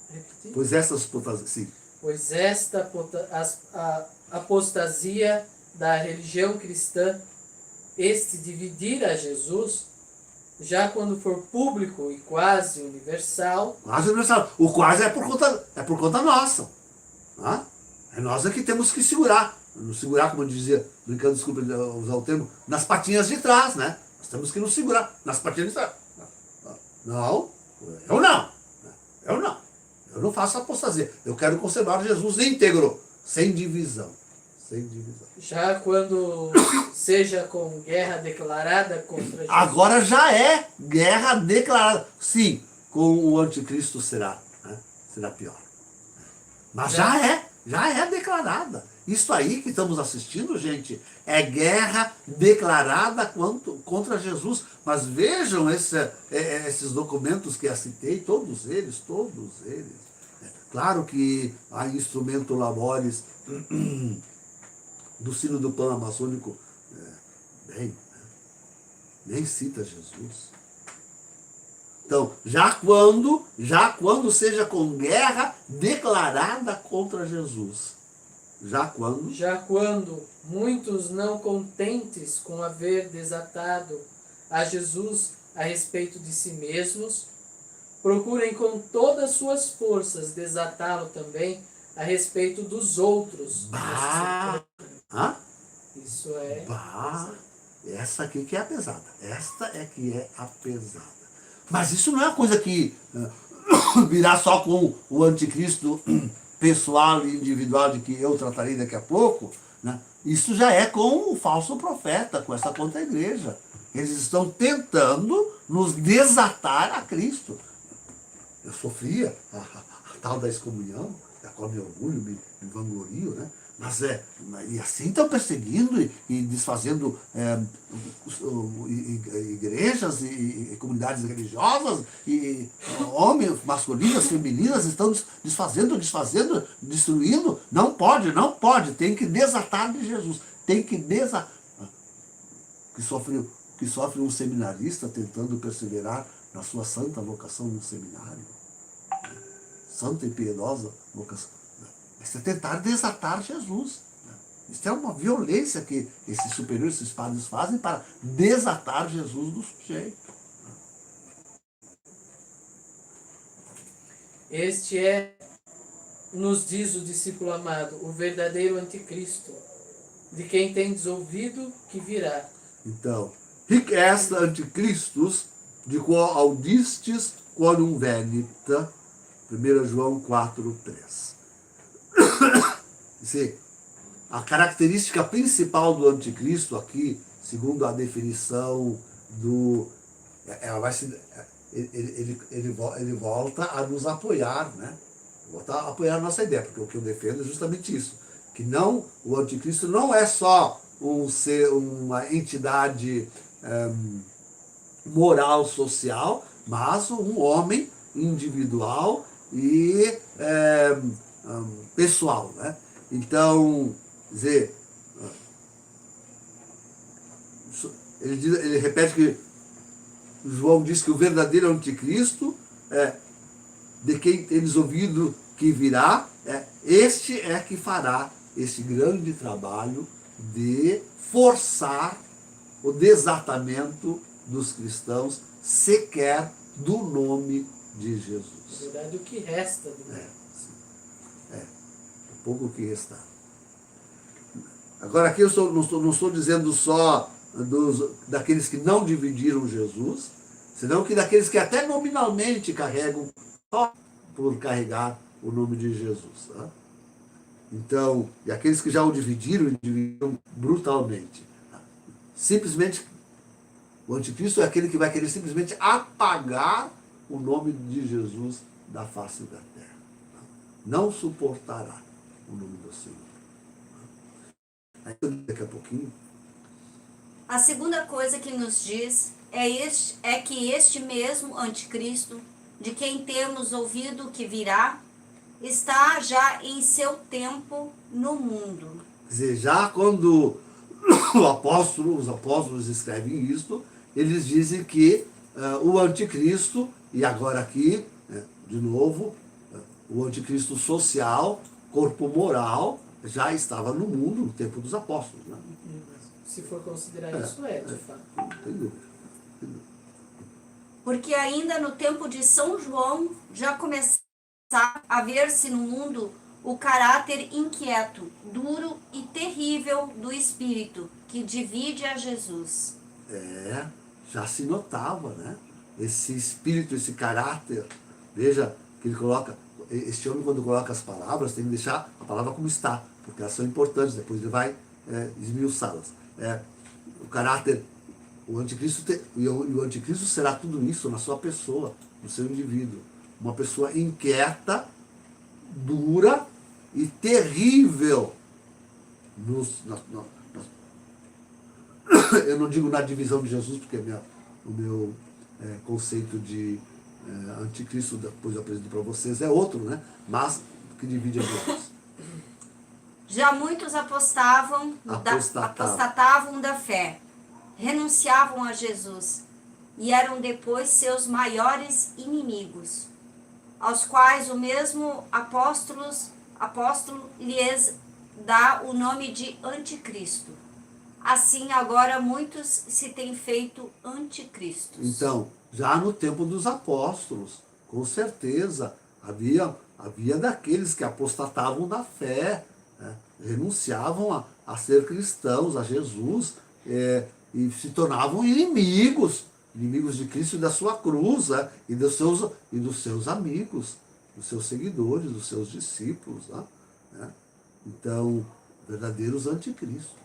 Repetir? Pois essas apostasias, sim. Pois esta a apostasia da religião cristã, este dividir a Jesus, já quando for público e quase universal. Quase universal. O quase é por conta nossa. Tá? É nós que temos que segurar. Nos segurar, como eu dizia, brincando, desculpa usar o termo, nas patinhas de trás, né? Nós temos que nos segurar nas patinhas de trás. Não, eu não. Eu não faço apostasia. Eu quero conservar Jesus íntegro, sem divisão. Sem divisão. Já quando seja com guerra declarada contra Jesus. Agora já é guerra declarada. Sim, com o anticristo será, né? Será pior. Mas já é declarada. Isso aí que estamos assistindo, gente, é guerra declarada contra Jesus. Mas vejam esses documentos que eu citei, todos eles. Claro que há Instrumento Laboris do Sino do Pan Amazônico, nem cita Jesus. Então, já quando seja com guerra declarada contra Jesus. Já quando muitos não contentes com haver desatado a Jesus a respeito de si mesmos, procurem com todas as suas forças desatá-lo também a respeito dos outros. Isso é... Essa aqui que é a pesada. Esta é que é a pesada. Mas isso não é uma coisa que virá só com o anticristo pessoal e individual de que eu tratarei daqui a pouco, né? Isso já é com o falso profeta, com essa contra-igreja. Eles estão tentando nos desatar a Cristo. Eu sofria a tal da excomunhão, da qual me orgulho, me vanglorio, né? Mas e assim estão perseguindo e desfazendo igrejas e comunidades religiosas, e homens, masculinas, femininas, estão desfazendo, destruindo. Não pode, tem que desatar de Jesus. Tem que desatar. Que sofre um seminarista tentando perseverar na sua santa vocação no seminário. Santa e piedosa vocação. Isso é tentar desatar Jesus. Isso é uma violência que esses superiores, esses padres fazem para desatar Jesus do sujeito. Este é, nos diz o discípulo amado, o verdadeiro anticristo, de quem tendes ouvido que virá. Então, hic est antichristus, de quo audistes quorum venit, 1 João 4:3. A característica principal do anticristo aqui, segundo a definição do... Ele volta a nos apoiar, né? Volta a apoiar a nossa ideia, porque o que eu defendo é justamente isso. Que não, o anticristo não é só uma entidade moral, social, mas um homem individual e pessoal, né? Então, dizer, ele repete que João diz que o verdadeiro anticristo, de quem eles ouvido que virá, este é que fará esse grande trabalho de forçar o desatamento dos cristãos, sequer do nome de Jesus. Na verdade, o que resta do mundo. Pouco que restar. Agora aqui eu não estou dizendo só daqueles que não dividiram Jesus, senão que daqueles que até nominalmente carregam só por carregar o nome de Jesus. Tá? Então, e aqueles que já o dividiram, e dividiram brutalmente. Tá? Simplesmente, o anticristo é aquele que vai querer simplesmente apagar o nome de Jesus da face da terra. Tá? Não suportará o nome do Senhor. Aí, daqui a pouquinho. A segunda coisa que nos diz é que este mesmo anticristo, de quem temos ouvido que virá, está já em seu tempo no mundo. Quer dizer, já quando os apóstolos escrevem isto, eles dizem que o anticristo, e agora aqui, de novo, o anticristo social, corpo moral, já estava no mundo no tempo dos apóstolos. Né? Se for considerar isso, de fato. Sem dúvida. Porque ainda no tempo de São João já começava a ver-se no mundo o caráter inquieto, duro e terrível do espírito que divide a Jesus. Já se notava, né? Esse espírito, esse caráter. Veja que ele coloca, este homem quando coloca as palavras, tem que deixar a palavra como está, porque elas são importantes, depois ele vai esmiuçá-las. O caráter, o anticristo será tudo isso na sua pessoa, no seu indivíduo. Uma pessoa inquieta, dura e terrível. Eu não digo na divisão de Jesus, porque o meu conceito de anticristo, depois eu apresento para vocês, é outro, né? Mas que divide a Jesus. Já muitos apostatavam da fé, renunciavam a Jesus e eram depois seus maiores inimigos, aos quais o mesmo apóstolo lhes dá o nome de anticristo. Assim, agora muitos se têm feito anticristos. Então, já no tempo dos apóstolos, com certeza, havia daqueles que apostatavam da fé, né? Renunciavam a ser cristãos, a Jesus, e se tornavam inimigos de Cristo e da sua cruz, e dos seus amigos, dos seus seguidores, dos seus discípulos. Né? Então, verdadeiros anticristos.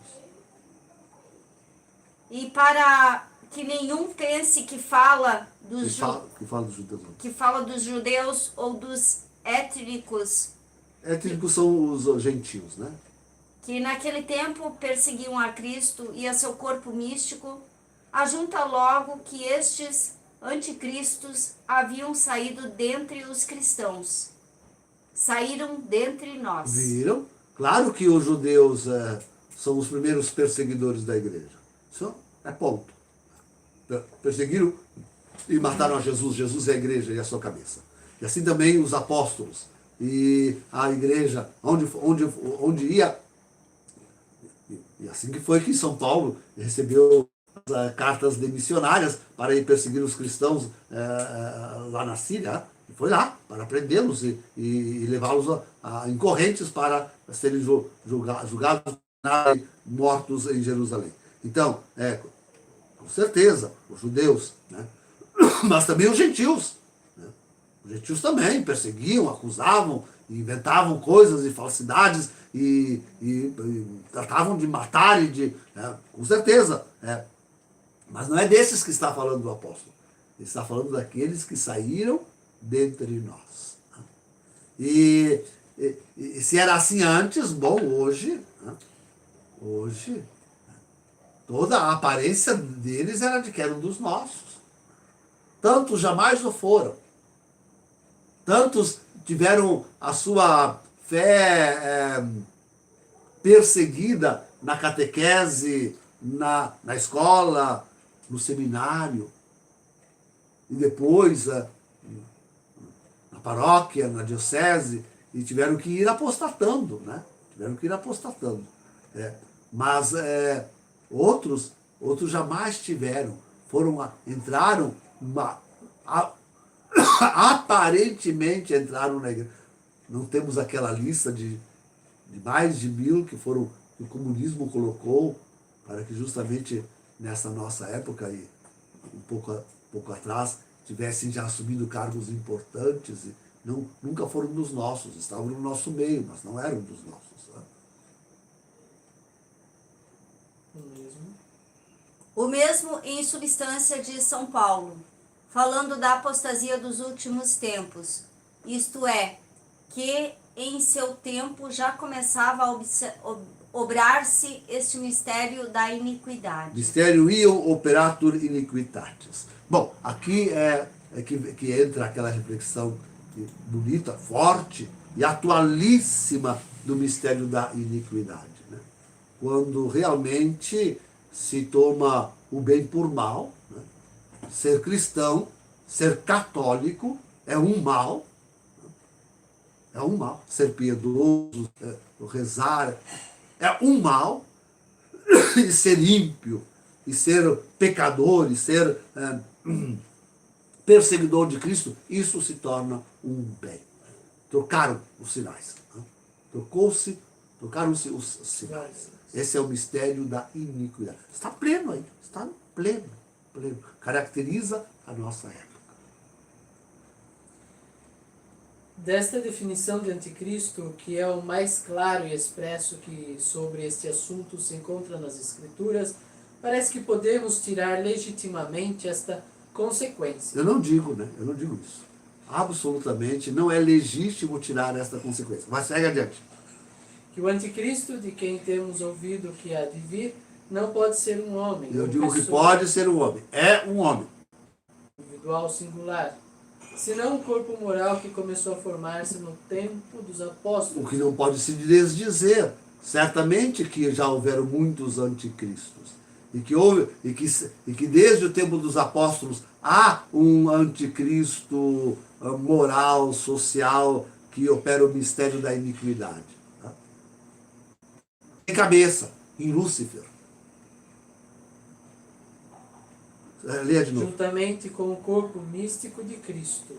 E para que nenhum pense que fala dos judeus ou dos étnicos. Étnicos são os gentios, né? Que naquele tempo perseguiam a Cristo e a seu corpo místico, ajunta logo que estes anticristos haviam saído dentre os cristãos. Saíram dentre nós. Viram? Claro que os judeus são os primeiros perseguidores da igreja. Isso é ponto. Perseguiram e mataram a Jesus. Jesus é a igreja e a sua cabeça. E assim também os apóstolos. E a igreja, onde ia. E assim que foi que São Paulo recebeu cartas de missionárias para ir perseguir os cristãos lá na Síria. E foi lá para prendê-los e levá-los em correntes para serem julgados, mortos em Jerusalém. Então, com certeza, os judeus, né? Mas também os gentios. Né? Os gentios também perseguiam, acusavam, inventavam coisas e falsidades e tratavam de matar com certeza. Mas não é desses que está falando o apóstolo. Ele está falando daqueles que saíram dentre nós. Né? E se era assim antes, bom, hoje, toda a aparência deles era de que eram dos nossos. Tantos jamais o foram. Tantos tiveram a sua fé perseguida na catequese, na escola, no seminário. E depois na paróquia, na diocese, e tiveram que ir apostatando, né? Mas outros jamais tiveram, entraram, aparentemente entraram na igreja. Não temos aquela lista de mais de 1000 que o comunismo colocou para que justamente nessa nossa época e um pouco atrás, tivessem já assumido cargos importantes e nunca foram dos nossos, estavam no nosso meio, mas não eram dos nossos. Né? O mesmo em substância de São Paulo, falando da apostasia dos últimos tempos, isto é, que em seu tempo já começava a obrar-se este mistério da iniquidade. Mysterium ium operatur iniquitatis. Bom, aqui é que entra aquela reflexão bonita, forte e atualíssima do mistério da iniquidade. Né? Quando realmente se toma o bem por mal, né? Ser cristão, ser católico é um mal, é um mal. Ser piedoso, rezar, é um mal. E ser ímpio, e ser pecador, e ser perseguidor de Cristo, isso se torna um bem. Trocaram os sinais. Né? Trocaram-se os sinais. Esse é o mistério da iniquidade. Está pleno aí, está pleno. Caracteriza a nossa época. Desta definição de anticristo, que é o mais claro e expresso que sobre este assunto se encontra nas Escrituras, parece que podemos tirar legitimamente esta consequência. Eu não digo, né? Eu não digo isso. Absolutamente não é legítimo tirar esta consequência. Mas segue adiante. Que o anticristo, de quem temos ouvido que há de vir, não pode ser um homem. Eu digo que pode ser um homem. É um homem. Individual singular. Senão o corpo moral que começou a formar-se no tempo dos apóstolos. O que não pode se desdizer. Certamente que já houveram muitos anticristos. E que desde o tempo dos apóstolos há um anticristo moral, social, que opera o mistério da iniquidade. Tá? Em cabeça, em Lúcifer. Leia de novo. Juntamente com o corpo místico de Cristo.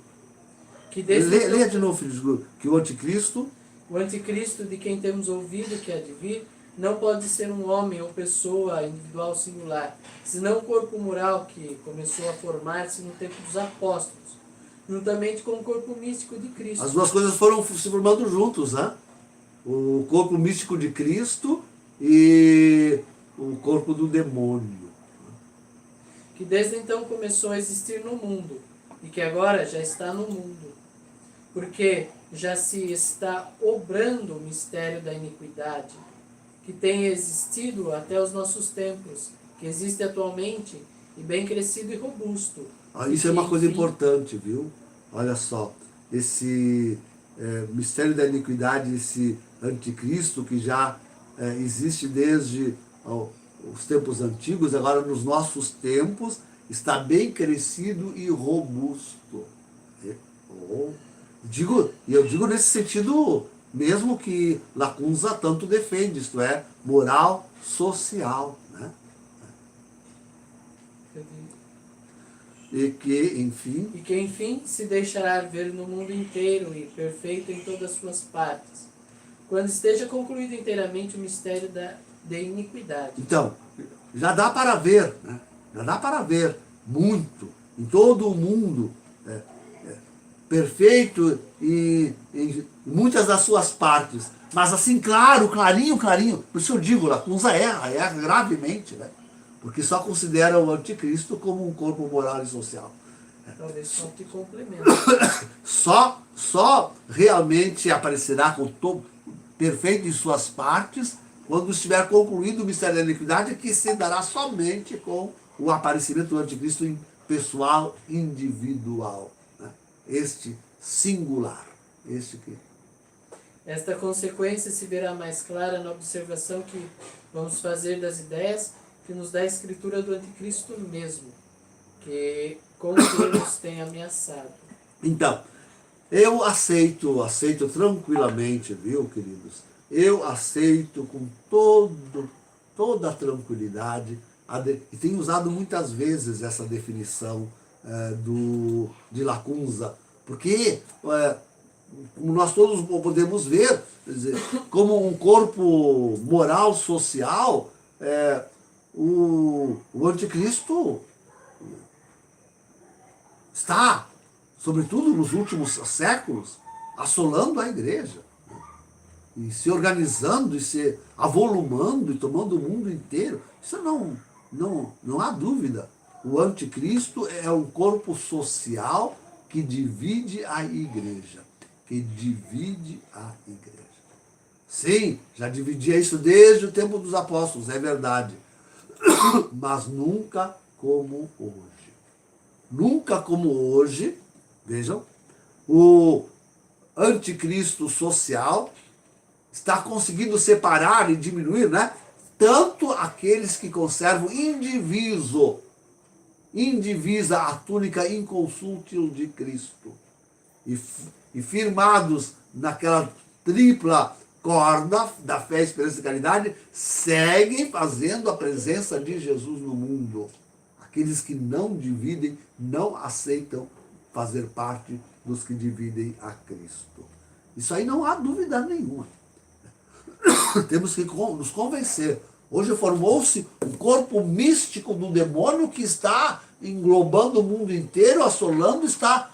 Que Leia de novo, filhos, que o anticristo... O anticristo, de quem temos ouvido que há de vir, não pode ser um homem ou pessoa individual singular, senão o corpo moral que começou a formar-se no tempo dos apóstolos, juntamente com o corpo místico de Cristo. As duas coisas foram se formando juntos, né? O corpo místico de Cristo e o corpo do demônio. Que desde então começou a existir no mundo, e que agora já está no mundo, porque já se está obrando o mistério da iniquidade, que tem existido até os nossos tempos, que existe atualmente e bem crescido e robusto. Isso é uma coisa importante, viu? Olha só, esse mistério da iniquidade, esse anticristo que já existe desde os tempos antigos, agora nos nossos tempos, está bem crescido e robusto. Eu digo nesse sentido mesmo que Lacunza tanto defende, isto é, moral social. Né? E que, enfim, se deixará ver no mundo inteiro e perfeito em todas as suas partes, quando esteja concluído inteiramente o mistério da iniquidade. Então, já dá para ver, né? Já dá para ver muito, em todo o mundo, perfeito em muitas das suas partes, mas assim, clarinho, por isso eu digo, Lacunza erra gravemente, né? Porque só considera o anticristo como um corpo moral e social. Talvez só te complemento. Só realmente aparecerá com perfeito em suas partes quando estiver concluído o mistério da iniquidade, que se dará somente com o aparecimento do anticristo pessoal, individual. Né? Este singular. Esta consequência se verá mais clara na observação que vamos fazer das ideias que nos dá a escritura do anticristo mesmo, com que ele nos tem ameaçado. Então, eu aceito tranquilamente, viu, queridos? Eu aceito com toda a tranquilidade, e tenho usado muitas vezes essa definição de Lacunza, porque como nós todos podemos ver, como um corpo moral, social, o anticristo está, sobretudo nos últimos séculos, assolando a igreja, e se organizando, e se avolumando, e tomando o mundo inteiro. Isso não há dúvida. O anticristo é um corpo social que divide a igreja. Que divide a igreja. Sim, já dividia isso desde o tempo dos apóstolos, é verdade. Mas nunca como hoje. Nunca como hoje, vejam, o anticristo social está conseguindo separar e diminuir, né? Tanto aqueles que conservam indivisa a túnica inconsútil de Cristo e firmados naquela tripla corda da fé, esperança e caridade, seguem fazendo a presença de Jesus no mundo. Aqueles que não dividem, não aceitam fazer parte dos que dividem a Cristo. Isso aí não há dúvida nenhuma. Temos que nos convencer. Hoje formou-se um corpo místico do demônio que está englobando o mundo inteiro, assolando, está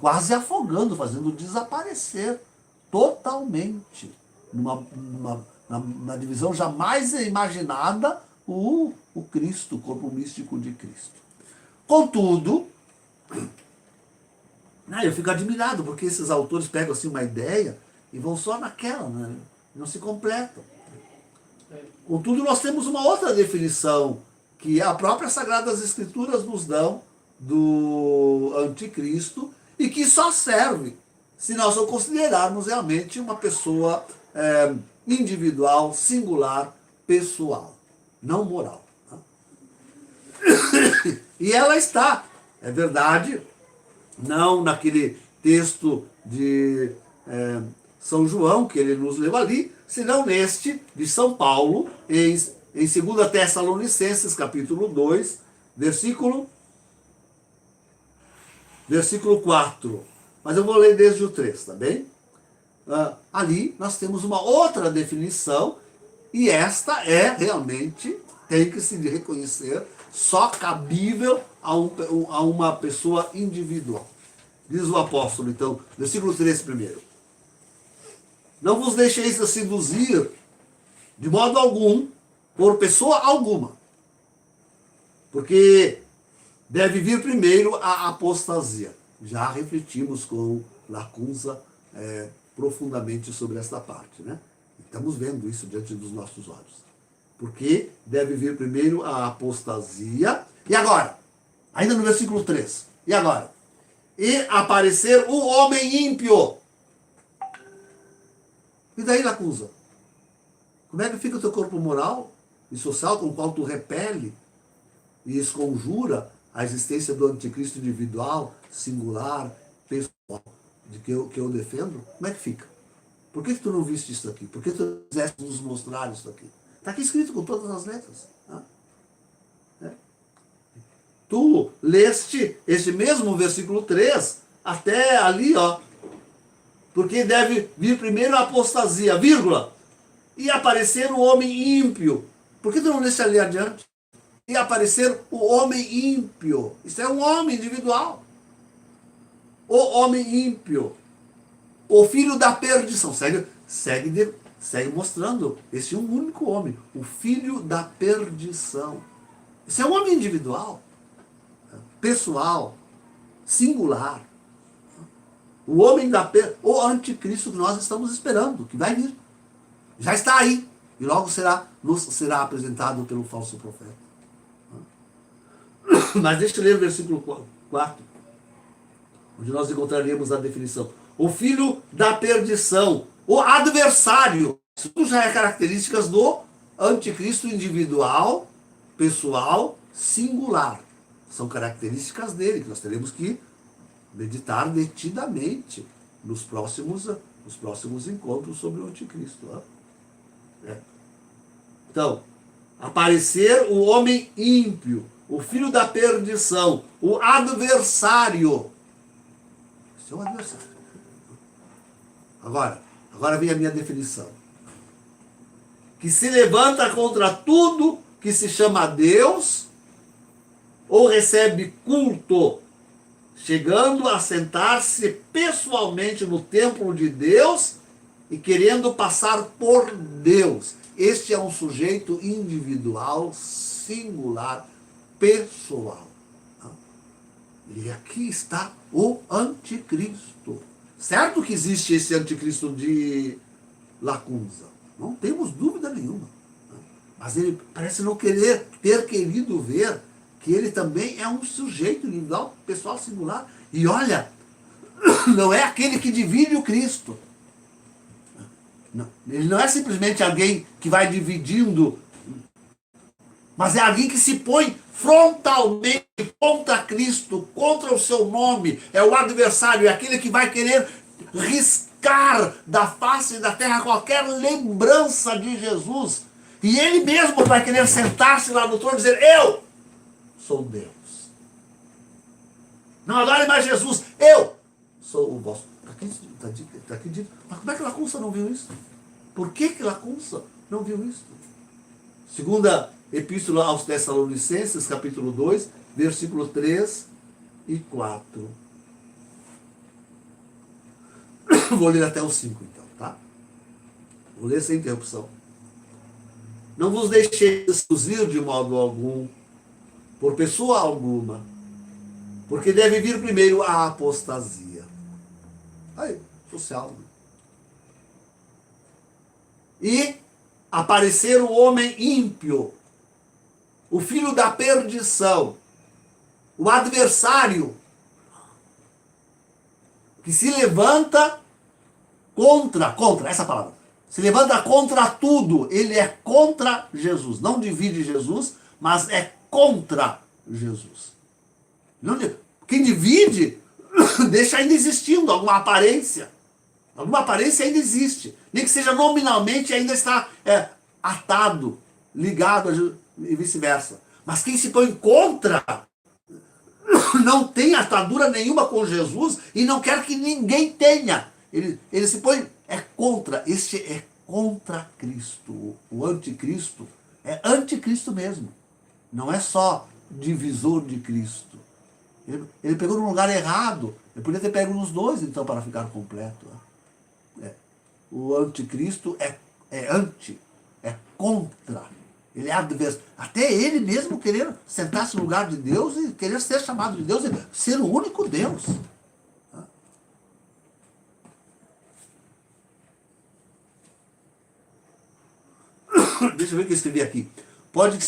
quase afogando, fazendo desaparecer totalmente, na divisão jamais imaginada, o Cristo, o corpo místico de Cristo. Contudo, eu fico admirado, porque esses autores pegam assim uma ideia e vão só naquela, né? Não se completam. Contudo, nós temos uma outra definição que a própria Sagradas Escrituras nos dão do anticristo e que só serve se nós o considerarmos realmente uma pessoa individual, singular, pessoal, não moral. Tá? E ela está, é verdade, não naquele texto de São João, que ele nos leu ali, senão neste de São Paulo, em 2 Tessalonicenses, capítulo 2, versículo 4. Mas eu vou ler desde o 3, tá bem? Ali nós temos uma outra definição, e esta é realmente, tem que se reconhecer, só cabível a uma pessoa individual. Diz o apóstolo, então, versículo 3 primeiro. Não vos deixeis seduzir de modo algum por pessoa alguma, porque deve vir primeiro a apostasia. Já refletimos com Lacunza profundamente sobre esta parte, né? Estamos vendo isso diante dos nossos olhos. Porque deve vir primeiro a apostasia. E agora? Ainda no versículo 3. E agora? E aparecer o homem ímpio. E daí, Lacunza? Como é que fica o teu corpo moral e social com o qual tu repele e esconjura a existência do anticristo individual, singular, pessoal, de que eu defendo? Como é que fica? Por que tu não viste isso aqui? Por que tu não quiseste nos mostrar isso aqui? Está aqui escrito com todas as letras. Tá? Tu leste esse mesmo versículo 3 até ali, ó. Porque deve vir primeiro a apostasia, vírgula, e aparecer o homem ímpio. Por que tu não leste ali adiante? E aparecer o homem ímpio. Isso é um homem individual. O homem ímpio. O filho da perdição. Segue mostrando. Esse é um único homem. O filho da perdição. Esse é um homem individual. Pessoal. Singular. O homem da perdição. O anticristo que nós estamos esperando. Que vai vir. Já está aí. E logo nos será apresentado pelo falso profeta. Mas deixa eu ler o versículo 4, onde nós encontraríamos a definição. O filho da perdição, o adversário. Isso já é características do anticristo individual, pessoal, singular. São características dele, que nós teremos que meditar detidamente nos próximos encontros sobre o anticristo. Então, aparecer o homem ímpio, o filho da perdição, o adversário. Esse é um adversário. Agora vem a minha definição. que se levanta contra tudo que se chama Deus ou recebe culto, chegando a sentar-se pessoalmente no templo de Deus e querendo passar por Deus. Este é um sujeito individual, singular, pessoal. E aqui está o anticristo. Certo que existe esse anticristo de Lacunza, não temos dúvida nenhuma. Mas ele parece não ter querido ver que ele também é um sujeito individual, pessoal, singular. E olha, não é aquele que divide o Cristo. Não, ele não é simplesmente alguém que vai dividindo, mas é alguém que se põe frontalmente contra Cristo, contra o seu nome. É o adversário, é aquele que vai querer riscar da face da terra qualquer lembrança de Jesus. E ele mesmo vai querer sentar-se lá no trono e dizer: eu sou Deus. Não adore mais Jesus, eu sou o vosso. Está aqui dito. Mas como é que Lacunza não viu isso? Por que Lacunza não viu isso? Segunda Epístola aos Tessalonicenses, capítulo 2, versículo 3 e 4. Vou ler até o 5, então, tá? Vou ler sem interrupção. Não vos deixeis seduzir de modo algum, por pessoa alguma, porque deve vir primeiro a apostasia. Aí, social. Né? E aparecer o homem ímpio, o filho da perdição, o adversário, que se levanta contra, essa palavra, se levanta contra tudo. Ele é contra Jesus, não divide Jesus, mas é contra Jesus. Quem divide, deixa ainda existindo alguma aparência ainda existe, nem que seja nominalmente, ainda está atado, ligado a Jesus, e vice-versa. Mas quem se põe contra não tem atadura nenhuma com Jesus e não quer que ninguém tenha. Ele se põe, é contra. Este é contra Cristo. O anticristo é anticristo mesmo. Não é só divisor de Cristo. Ele pegou no lugar errado. Ele podia ter pego nos dois, então, para ficar completo. O anticristo é anti, é contra. Ele é adverso. Até ele mesmo querer sentar-se no lugar de Deus e querer ser chamado de Deus e ser o único Deus. Deixa eu ver o que eu escrevi aqui. Pode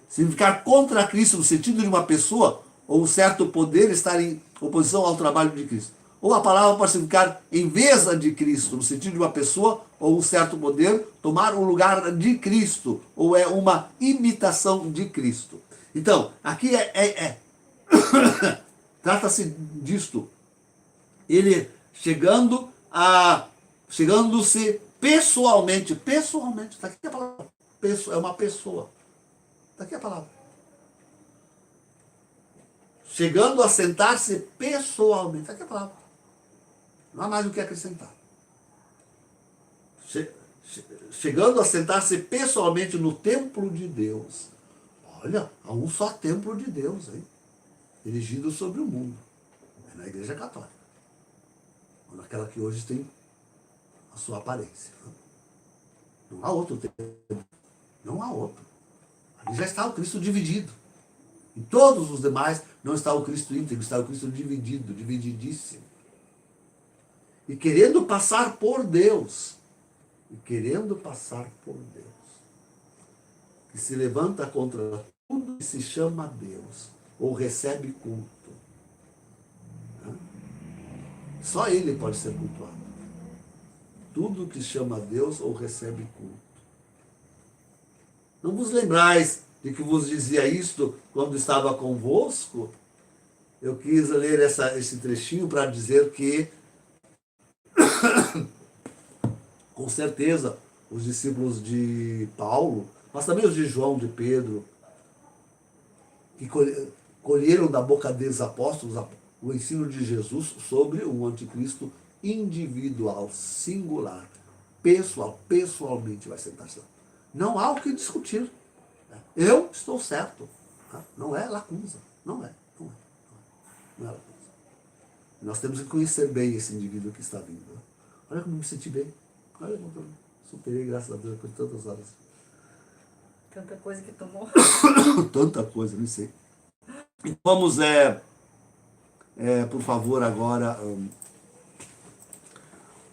significar contra Cristo no sentido de uma pessoa ou um certo poder estar em oposição ao trabalho de Cristo. Ou a palavra pode significar em vez de Cristo, no sentido de uma pessoa ou um certo poder tomar o lugar de Cristo, ou é uma imitação de Cristo. Então, aqui trata-se disto. Ele chegando-se pessoalmente, está aqui a palavra, é uma pessoa. Está aqui a palavra. Chegando a sentar-se pessoalmente, está aqui a palavra. Não há mais o que acrescentar. Chegando a sentar-se pessoalmente no templo de Deus. Olha, há um só templo de Deus, hein? Erigido sobre o mundo. É na Igreja Católica. Ou naquela que hoje tem a sua aparência. Não há outro templo. Não há outro. Ali já está o Cristo dividido. Em todos os demais não está o Cristo íntegro, está o Cristo dividido, divididíssimo. E querendo passar por Deus. Que se levanta contra tudo que se chama Deus. Ou recebe culto. Só ele pode ser cultuado. Tudo que chama Deus ou recebe culto. Não vos lembrais de que vos dizia isto quando estava convosco? Eu quis ler esse trechinho para dizer que com certeza os discípulos de Paulo, mas também os de João, de Pedro, que colheram da boca dos apóstolos o ensino de Jesus sobre um anticristo individual, singular, pessoalmente vai sentar-se lá. Não há o que discutir. Eu estou certo. Não é lacunza. Não é. Não é lacunza. Nós temos que conhecer bem esse indivíduo que está vindo. Olha como me senti bem. Olha como eu superei, graças a Deus, depois de tantas horas. Tanta coisa que tomou. Tanta coisa, não sei. Então, vamos, por favor, agora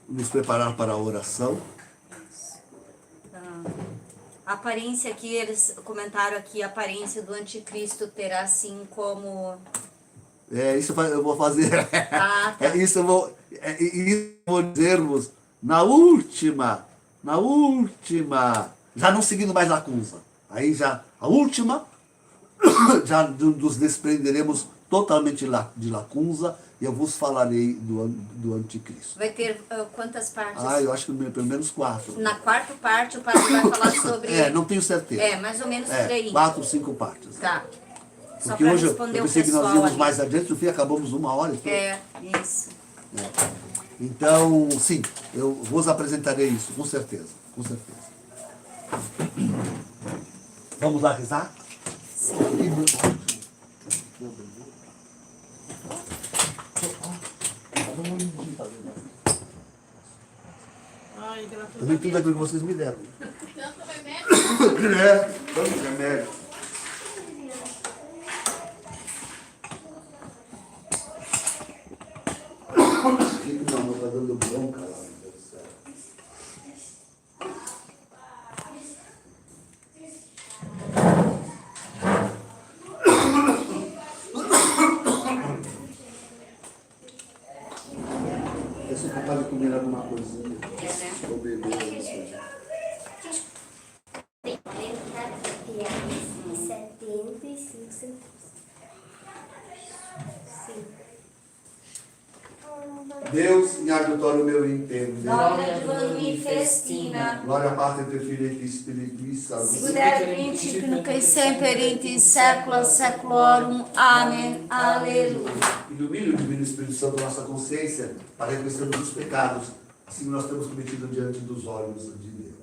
nos preparar para a oração. A aparência que eles comentaram aqui, a aparência do anticristo terá assim como... Isso eu vou fazer. Ah, tá. Isso eu vou dizer-vos na última, já não seguindo mais lacunza. Aí já, a última, já nos desprenderemos totalmente de lacunza e eu vos falarei do anticristo. Vai ter quantas partes? Eu acho que pelo menos 4. Na quarta parte o padre vai falar sobre... não tenho certeza. Mais ou menos por aí. 4 ou 5 partes. Tá. Só Porque para hoje eu responder o pensei que nós pessoal íamos ali. mais adiante, no fim acabamos 1 hora e tudo. Isso. Então, sim, eu vos apresentarei isso, com certeza, com certeza. Vamos lá rezar? Sim. Também tudo aquilo que vocês me deram. Tanto remédio. Tanto remédio. Não, tá dando bronca lá, meu Deus do céu. Eu sou capaz de comer alguma coisinha. Ou beber alguma coisa. 75 centavos. Deus, in adiutorium meu intende. Gloria Dei festina. Gloria Patri et Filii et Spiritus Sancti. Sicut principio nunc et semper in saecula saeculorum. Amém. Aleluia. Ilumine o Divino Espírito Santo nossa consciência para reconhecermos os pecados, assim nós temos cometido diante dos olhos de Deus.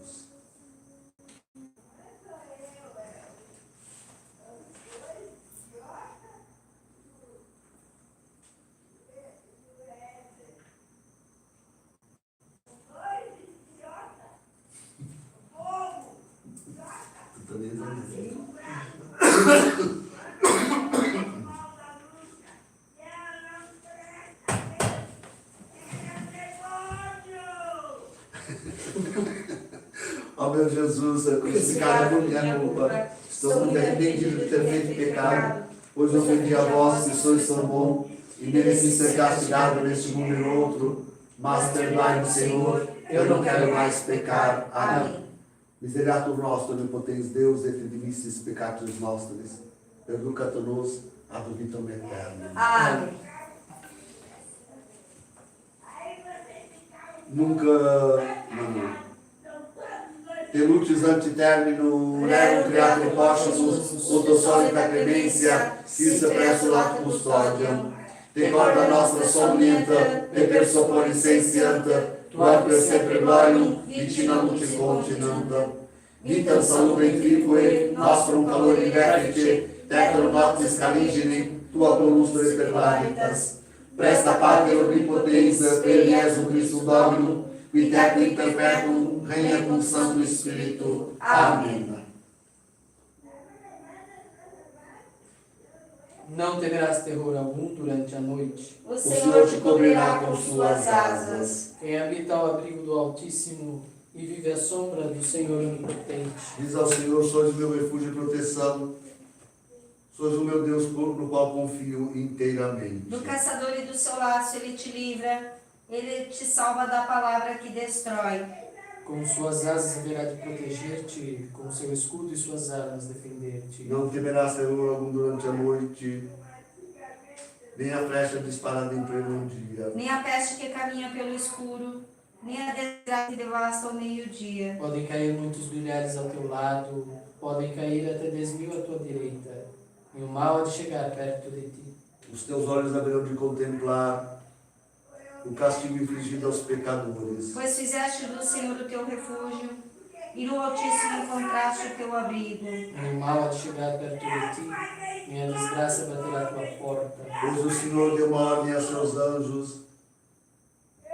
Ó meu Jesus, crucificado por minha culpa, estou muito arrependido de ter feito pecado, pois ofendi a vós, que sois tão bom, e mereci ser castigado neste mundo e no outro, mas perdoai-me, Senhor, eu não quero mais pecar. Amém. Miseratur nostro, onipotens Deus, et dimissis peccatus nostris, perducat-nos ad vitam aeternam. Amém. Nunca, Telutis ante termino, rerum creatur possumus, ut solita clemencia, scisse presso lato custodiam. Decorda nostra somnienta, e per sopra licenzianta, tua per sempre glorium, vicina luce continenta. Vitam salubre trique, nostrum calore vertice, tecrum noctis caligine, tua colustre per lanitas. Presta Pater omnipotenza, per Iesu Christum Dominum, qui tecum perpetuum, regna cum Santo Espírito. Amém. Não temerás terror algum durante a noite. O Senhor te cobrirá com suas asas. Quem habita ao abrigo do Altíssimo e vive à sombra do Senhor Onipotente. Diz ao Senhor, sois o meu refúgio e proteção. Sois o meu Deus no qual confio inteiramente. Do caçador e do seu laço ele te livra, ele te salva da palavra que destrói. Com suas asas haverá de proteger-te, com seu escudo e suas armas defender-te. Não temerás terror algum durante a noite, nem a flecha disparada em pleno dia. Nem a peste que caminha pelo escuro, nem a desgraça que devasta ao meio-dia. Podem cair muitos milhares ao teu lado, podem cair até 10.000 à tua direita, e o mal há de chegar perto de ti. Os teus olhos haverão de contemplar o castigo infligido aos pecadores. Pois fizeste do Senhor o teu refúgio, e no Altíssimo encontraste o teu abrigo. Nem mal há de chegar perto de ti, nem a desgraça baterá à tua porta. Pois o Senhor deu uma ordem a seus anjos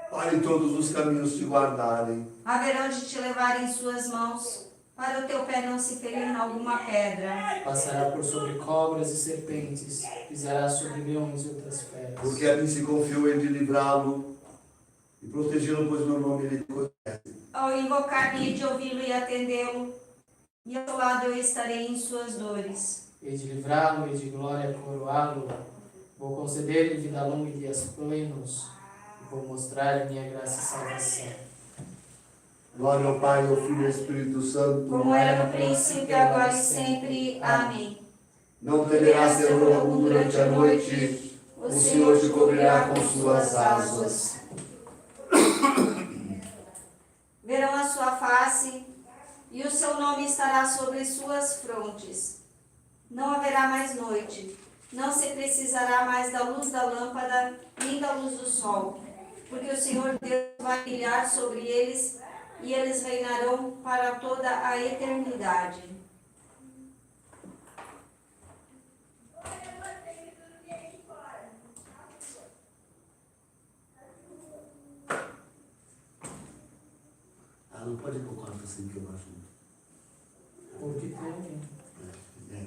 para em todos os caminhos te guardarem. Haverão de te levar em suas mãos, para o teu pé não se ferir em alguma pedra. Passará por sobre cobras e serpentes, pisará sobre leões e outras feras. Porque a mim se confiou em de livrá-lo e protegê-lo, pois meu nome ele conhece. Ao invocar-me, de ouvi-lo e atendê-lo, e ao seu lado eu estarei em suas dores. Hei de livrá-lo e de glória coroá-lo. Vou conceder-lhe vida longa e dias plenos. E vou mostrar-lhe minha graça e salvação. Glória ao Pai, ao Filho e ao Espírito Santo. Como era no princípio, agora e sempre. Amém. Não temerás terror algum durante a noite. O Senhor te cobrirá com suas asas. Verão a sua face, e o seu nome estará sobre suas frontes. Não haverá mais noite, não se precisará mais da luz da lâmpada, nem da luz do sol, porque o Senhor Deus vai brilhar sobre eles, e eles reinarão para toda a eternidade. Ah, não pode ir pro quarto assim que eu acho. O que tem? É.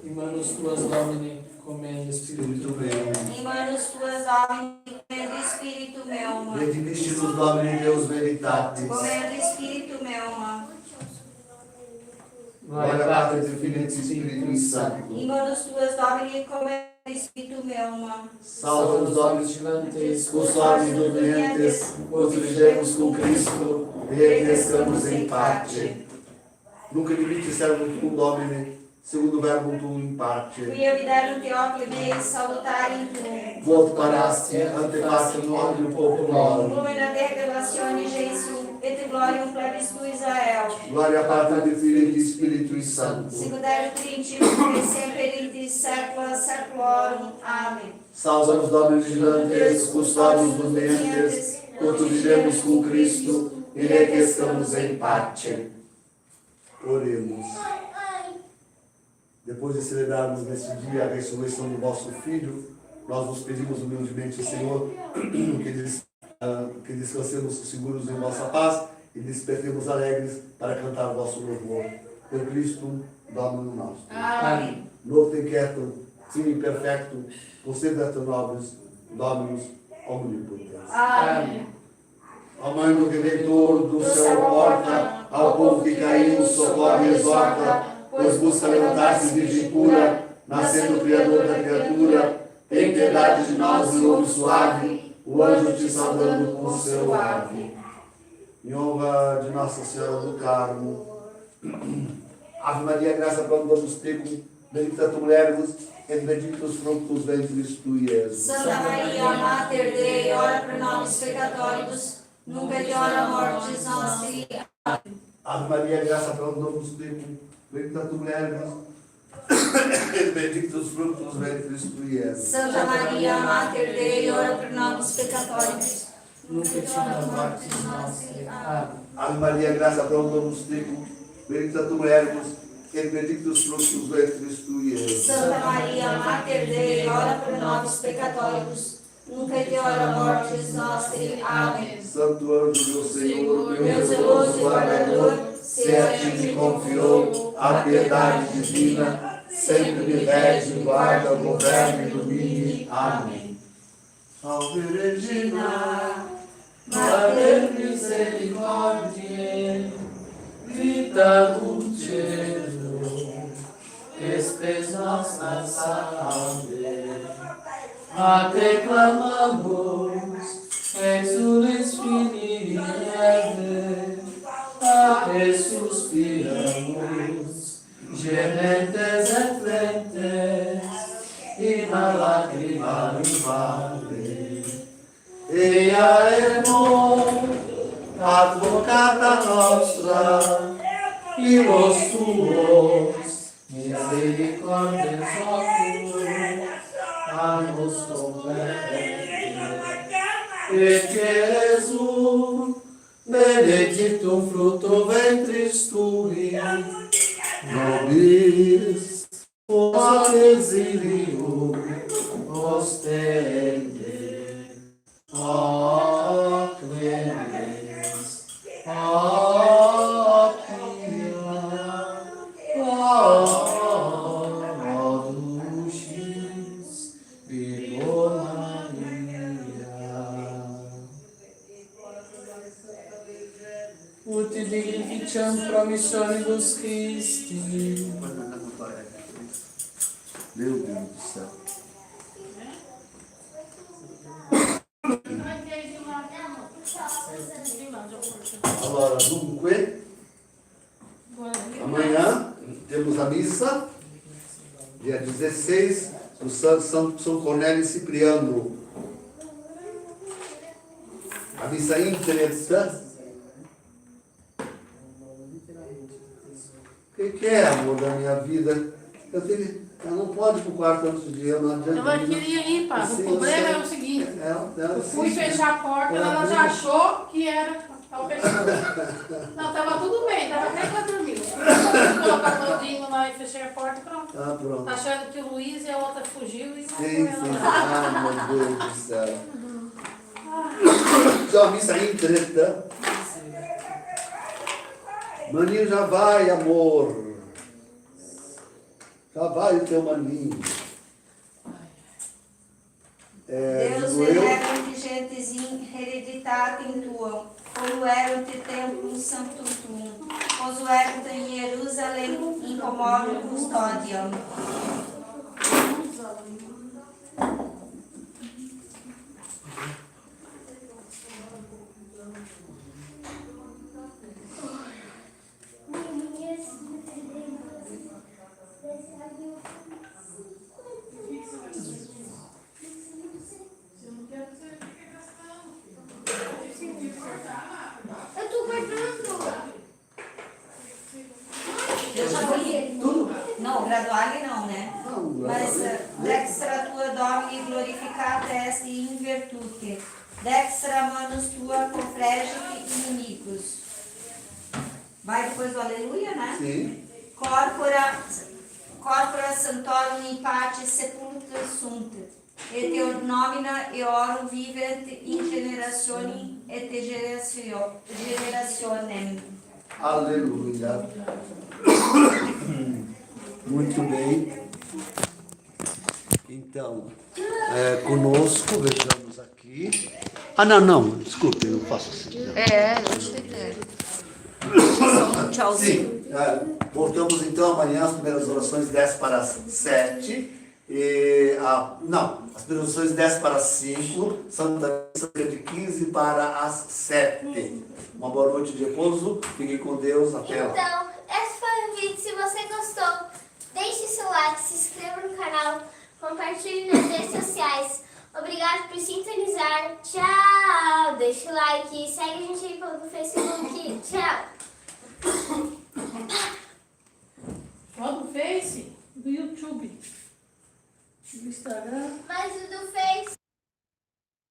E manus tuas domine, comendo Espírito espírito meu. Em manos tuas, homem, comendo espírito meu, Redimisti-nos, Domine Deus Veritatis. comendo espírito meu. Glória ao Pai, do Filho e do Espírito Santo. Em manos tuas, Domine, comendo espírito meu. Salva-nos, Domine gigantes, custódios dos doentes, contribuiremos com Cristo e regressamos em parte. Nunca limite servo tu, Domine, segundo o verbo tu in parte. Qui eviderum Teocli meis salutari tu. Voto paraste, ante parte nobile populorum. Lumina de revelazione Jesu, et glorium plebis tu Israel. Glória a Pai, do Filho e do Espírito Santo. Secundare Trinitium, et semper in secula seculorum. Amém. Salva-nos, Domine vigilantes, custódios dos doentes, contribuiremos com Cristo e regressamos em parte. Oremos. Depois de celebrarmos neste dia a ressurreição do vosso Filho, nós nos pedimos humildemente, Senhor, que descansemos seguros em vossa paz e despertemos alegres para cantar o vosso louvor. Por Cristo, Domino nosso. Amém. Novo inquieto, fine perfecto, conceda nobis, Dominus omnipotens. Amém. Ó Mãe do Redentor, do céu porta, ao povo que caiu, socorre e exorta, pois busca levantar-se virgem pura, nascendo o Criador da criatura. Tem piedade de nós, lobo suave, o anjo te saudando com o seu ave. Em honra de Nossa Senhora do Carmo. Ave Maria, graça abundamos tecum, bendita tu mulheres, et benedictus fructus ventris tui, Jesus. Santa Maria, Mater Dei, ora pro nobis peccatoribus, nunc et hora mortis nostri. Ave Maria, graça abundamos tecum, bendita tu mulheres, et benedictus fructus ventris tui, Jesus. Santa Maria, Mater Dei, ora pro nobis peccatoribus, nunca et hora mortis nostri. Amém. Ave Maria, graça abundamos tecum, bendita tu mulheres, et benedictus fructus ventris tui, Jesus. Santa Maria, Mater Dei, ora pro nobis peccatoribus, nunc et hora mortis nostri. Amém. Santo anjo do Senhor, Meu zeloso guardador, se a ti me confiou a piedade divina, sempre me rege, guarda, governa e domine. Amém. Salve Regina, Mater misericordiae, vita dulcedo, espes nostra salve. A te clamamos, exules fini nieve, a te suspiramos, gementes et flentes, in a lacrima vale. Ea ermo, advocata nostra, y los tuos, misericordias oculos, a nos converte. E que Jesús, benedictum fructus ventris tui, nobis exilio ostende, ó clemens, ó pia, ó dulcis Virgo Maria. Ut dignificiam promissionibus Christi. Meu Deus do céu. Allora, dunque, amanhã temos a missa, dia 16, no São Cornélio e Cipriano. A missa íntegra. O que é, amor da minha vida? Eu não posso ir para o quarto antes do dia, não adianta. Eu queria ir, pá. O problema é o seguinte. Eu fui sim. fechar a porta, ela já achou que era o fechado. Não, tava tudo bem, tava até que ela dormiu. Eu colocar o Claudinho lá e fechei a porta e pronto. Ah, pronto. Tá achando que o Luiz e a outra fugiu e não foi Sim, ela. sim. Ah, meu Deus do céu. Então, a missa íntegra. Maninho já vai, amor. Já vai o teu maninho. Deus Digo eu, venerum gentes in hereditatem tuam, poluerunt templum sanctum tuum, posuerunt in Jerusalem in commodum custodiam. Eu tô guardando. Eu já li. Não, graduale não, né? não, Mas dextra tua domini glorificata est in virtute, dextra manus tua confregit inimicos. Vai depois do aleluia, né? sim. Corpora santorum in pace sepultura sunt, et eo nomina eorum vivent in generatione et generationem. Aleluia. Muito bem. Então, conosco, vejamos aqui. Ah, não, desculpe, eu faço assim. Tchauzinho. Sim, voltamos então amanhã as primeiras orações 10 para as 7. As primeiras orações 10 para as 5, Santa Missa de 15 para as 7. Uma boa noite de repouso, fiquem com Deus, até lá. Então, esse foi o vídeo. Se você gostou, deixe seu like, se inscreva no canal, compartilhe nas redes sociais. Obrigado por sintonizar. Tchau! Deixa o like, segue a gente aí pelo Facebook. Tchau! Só do Face, do YouTube, do Instagram. Mas o do Face...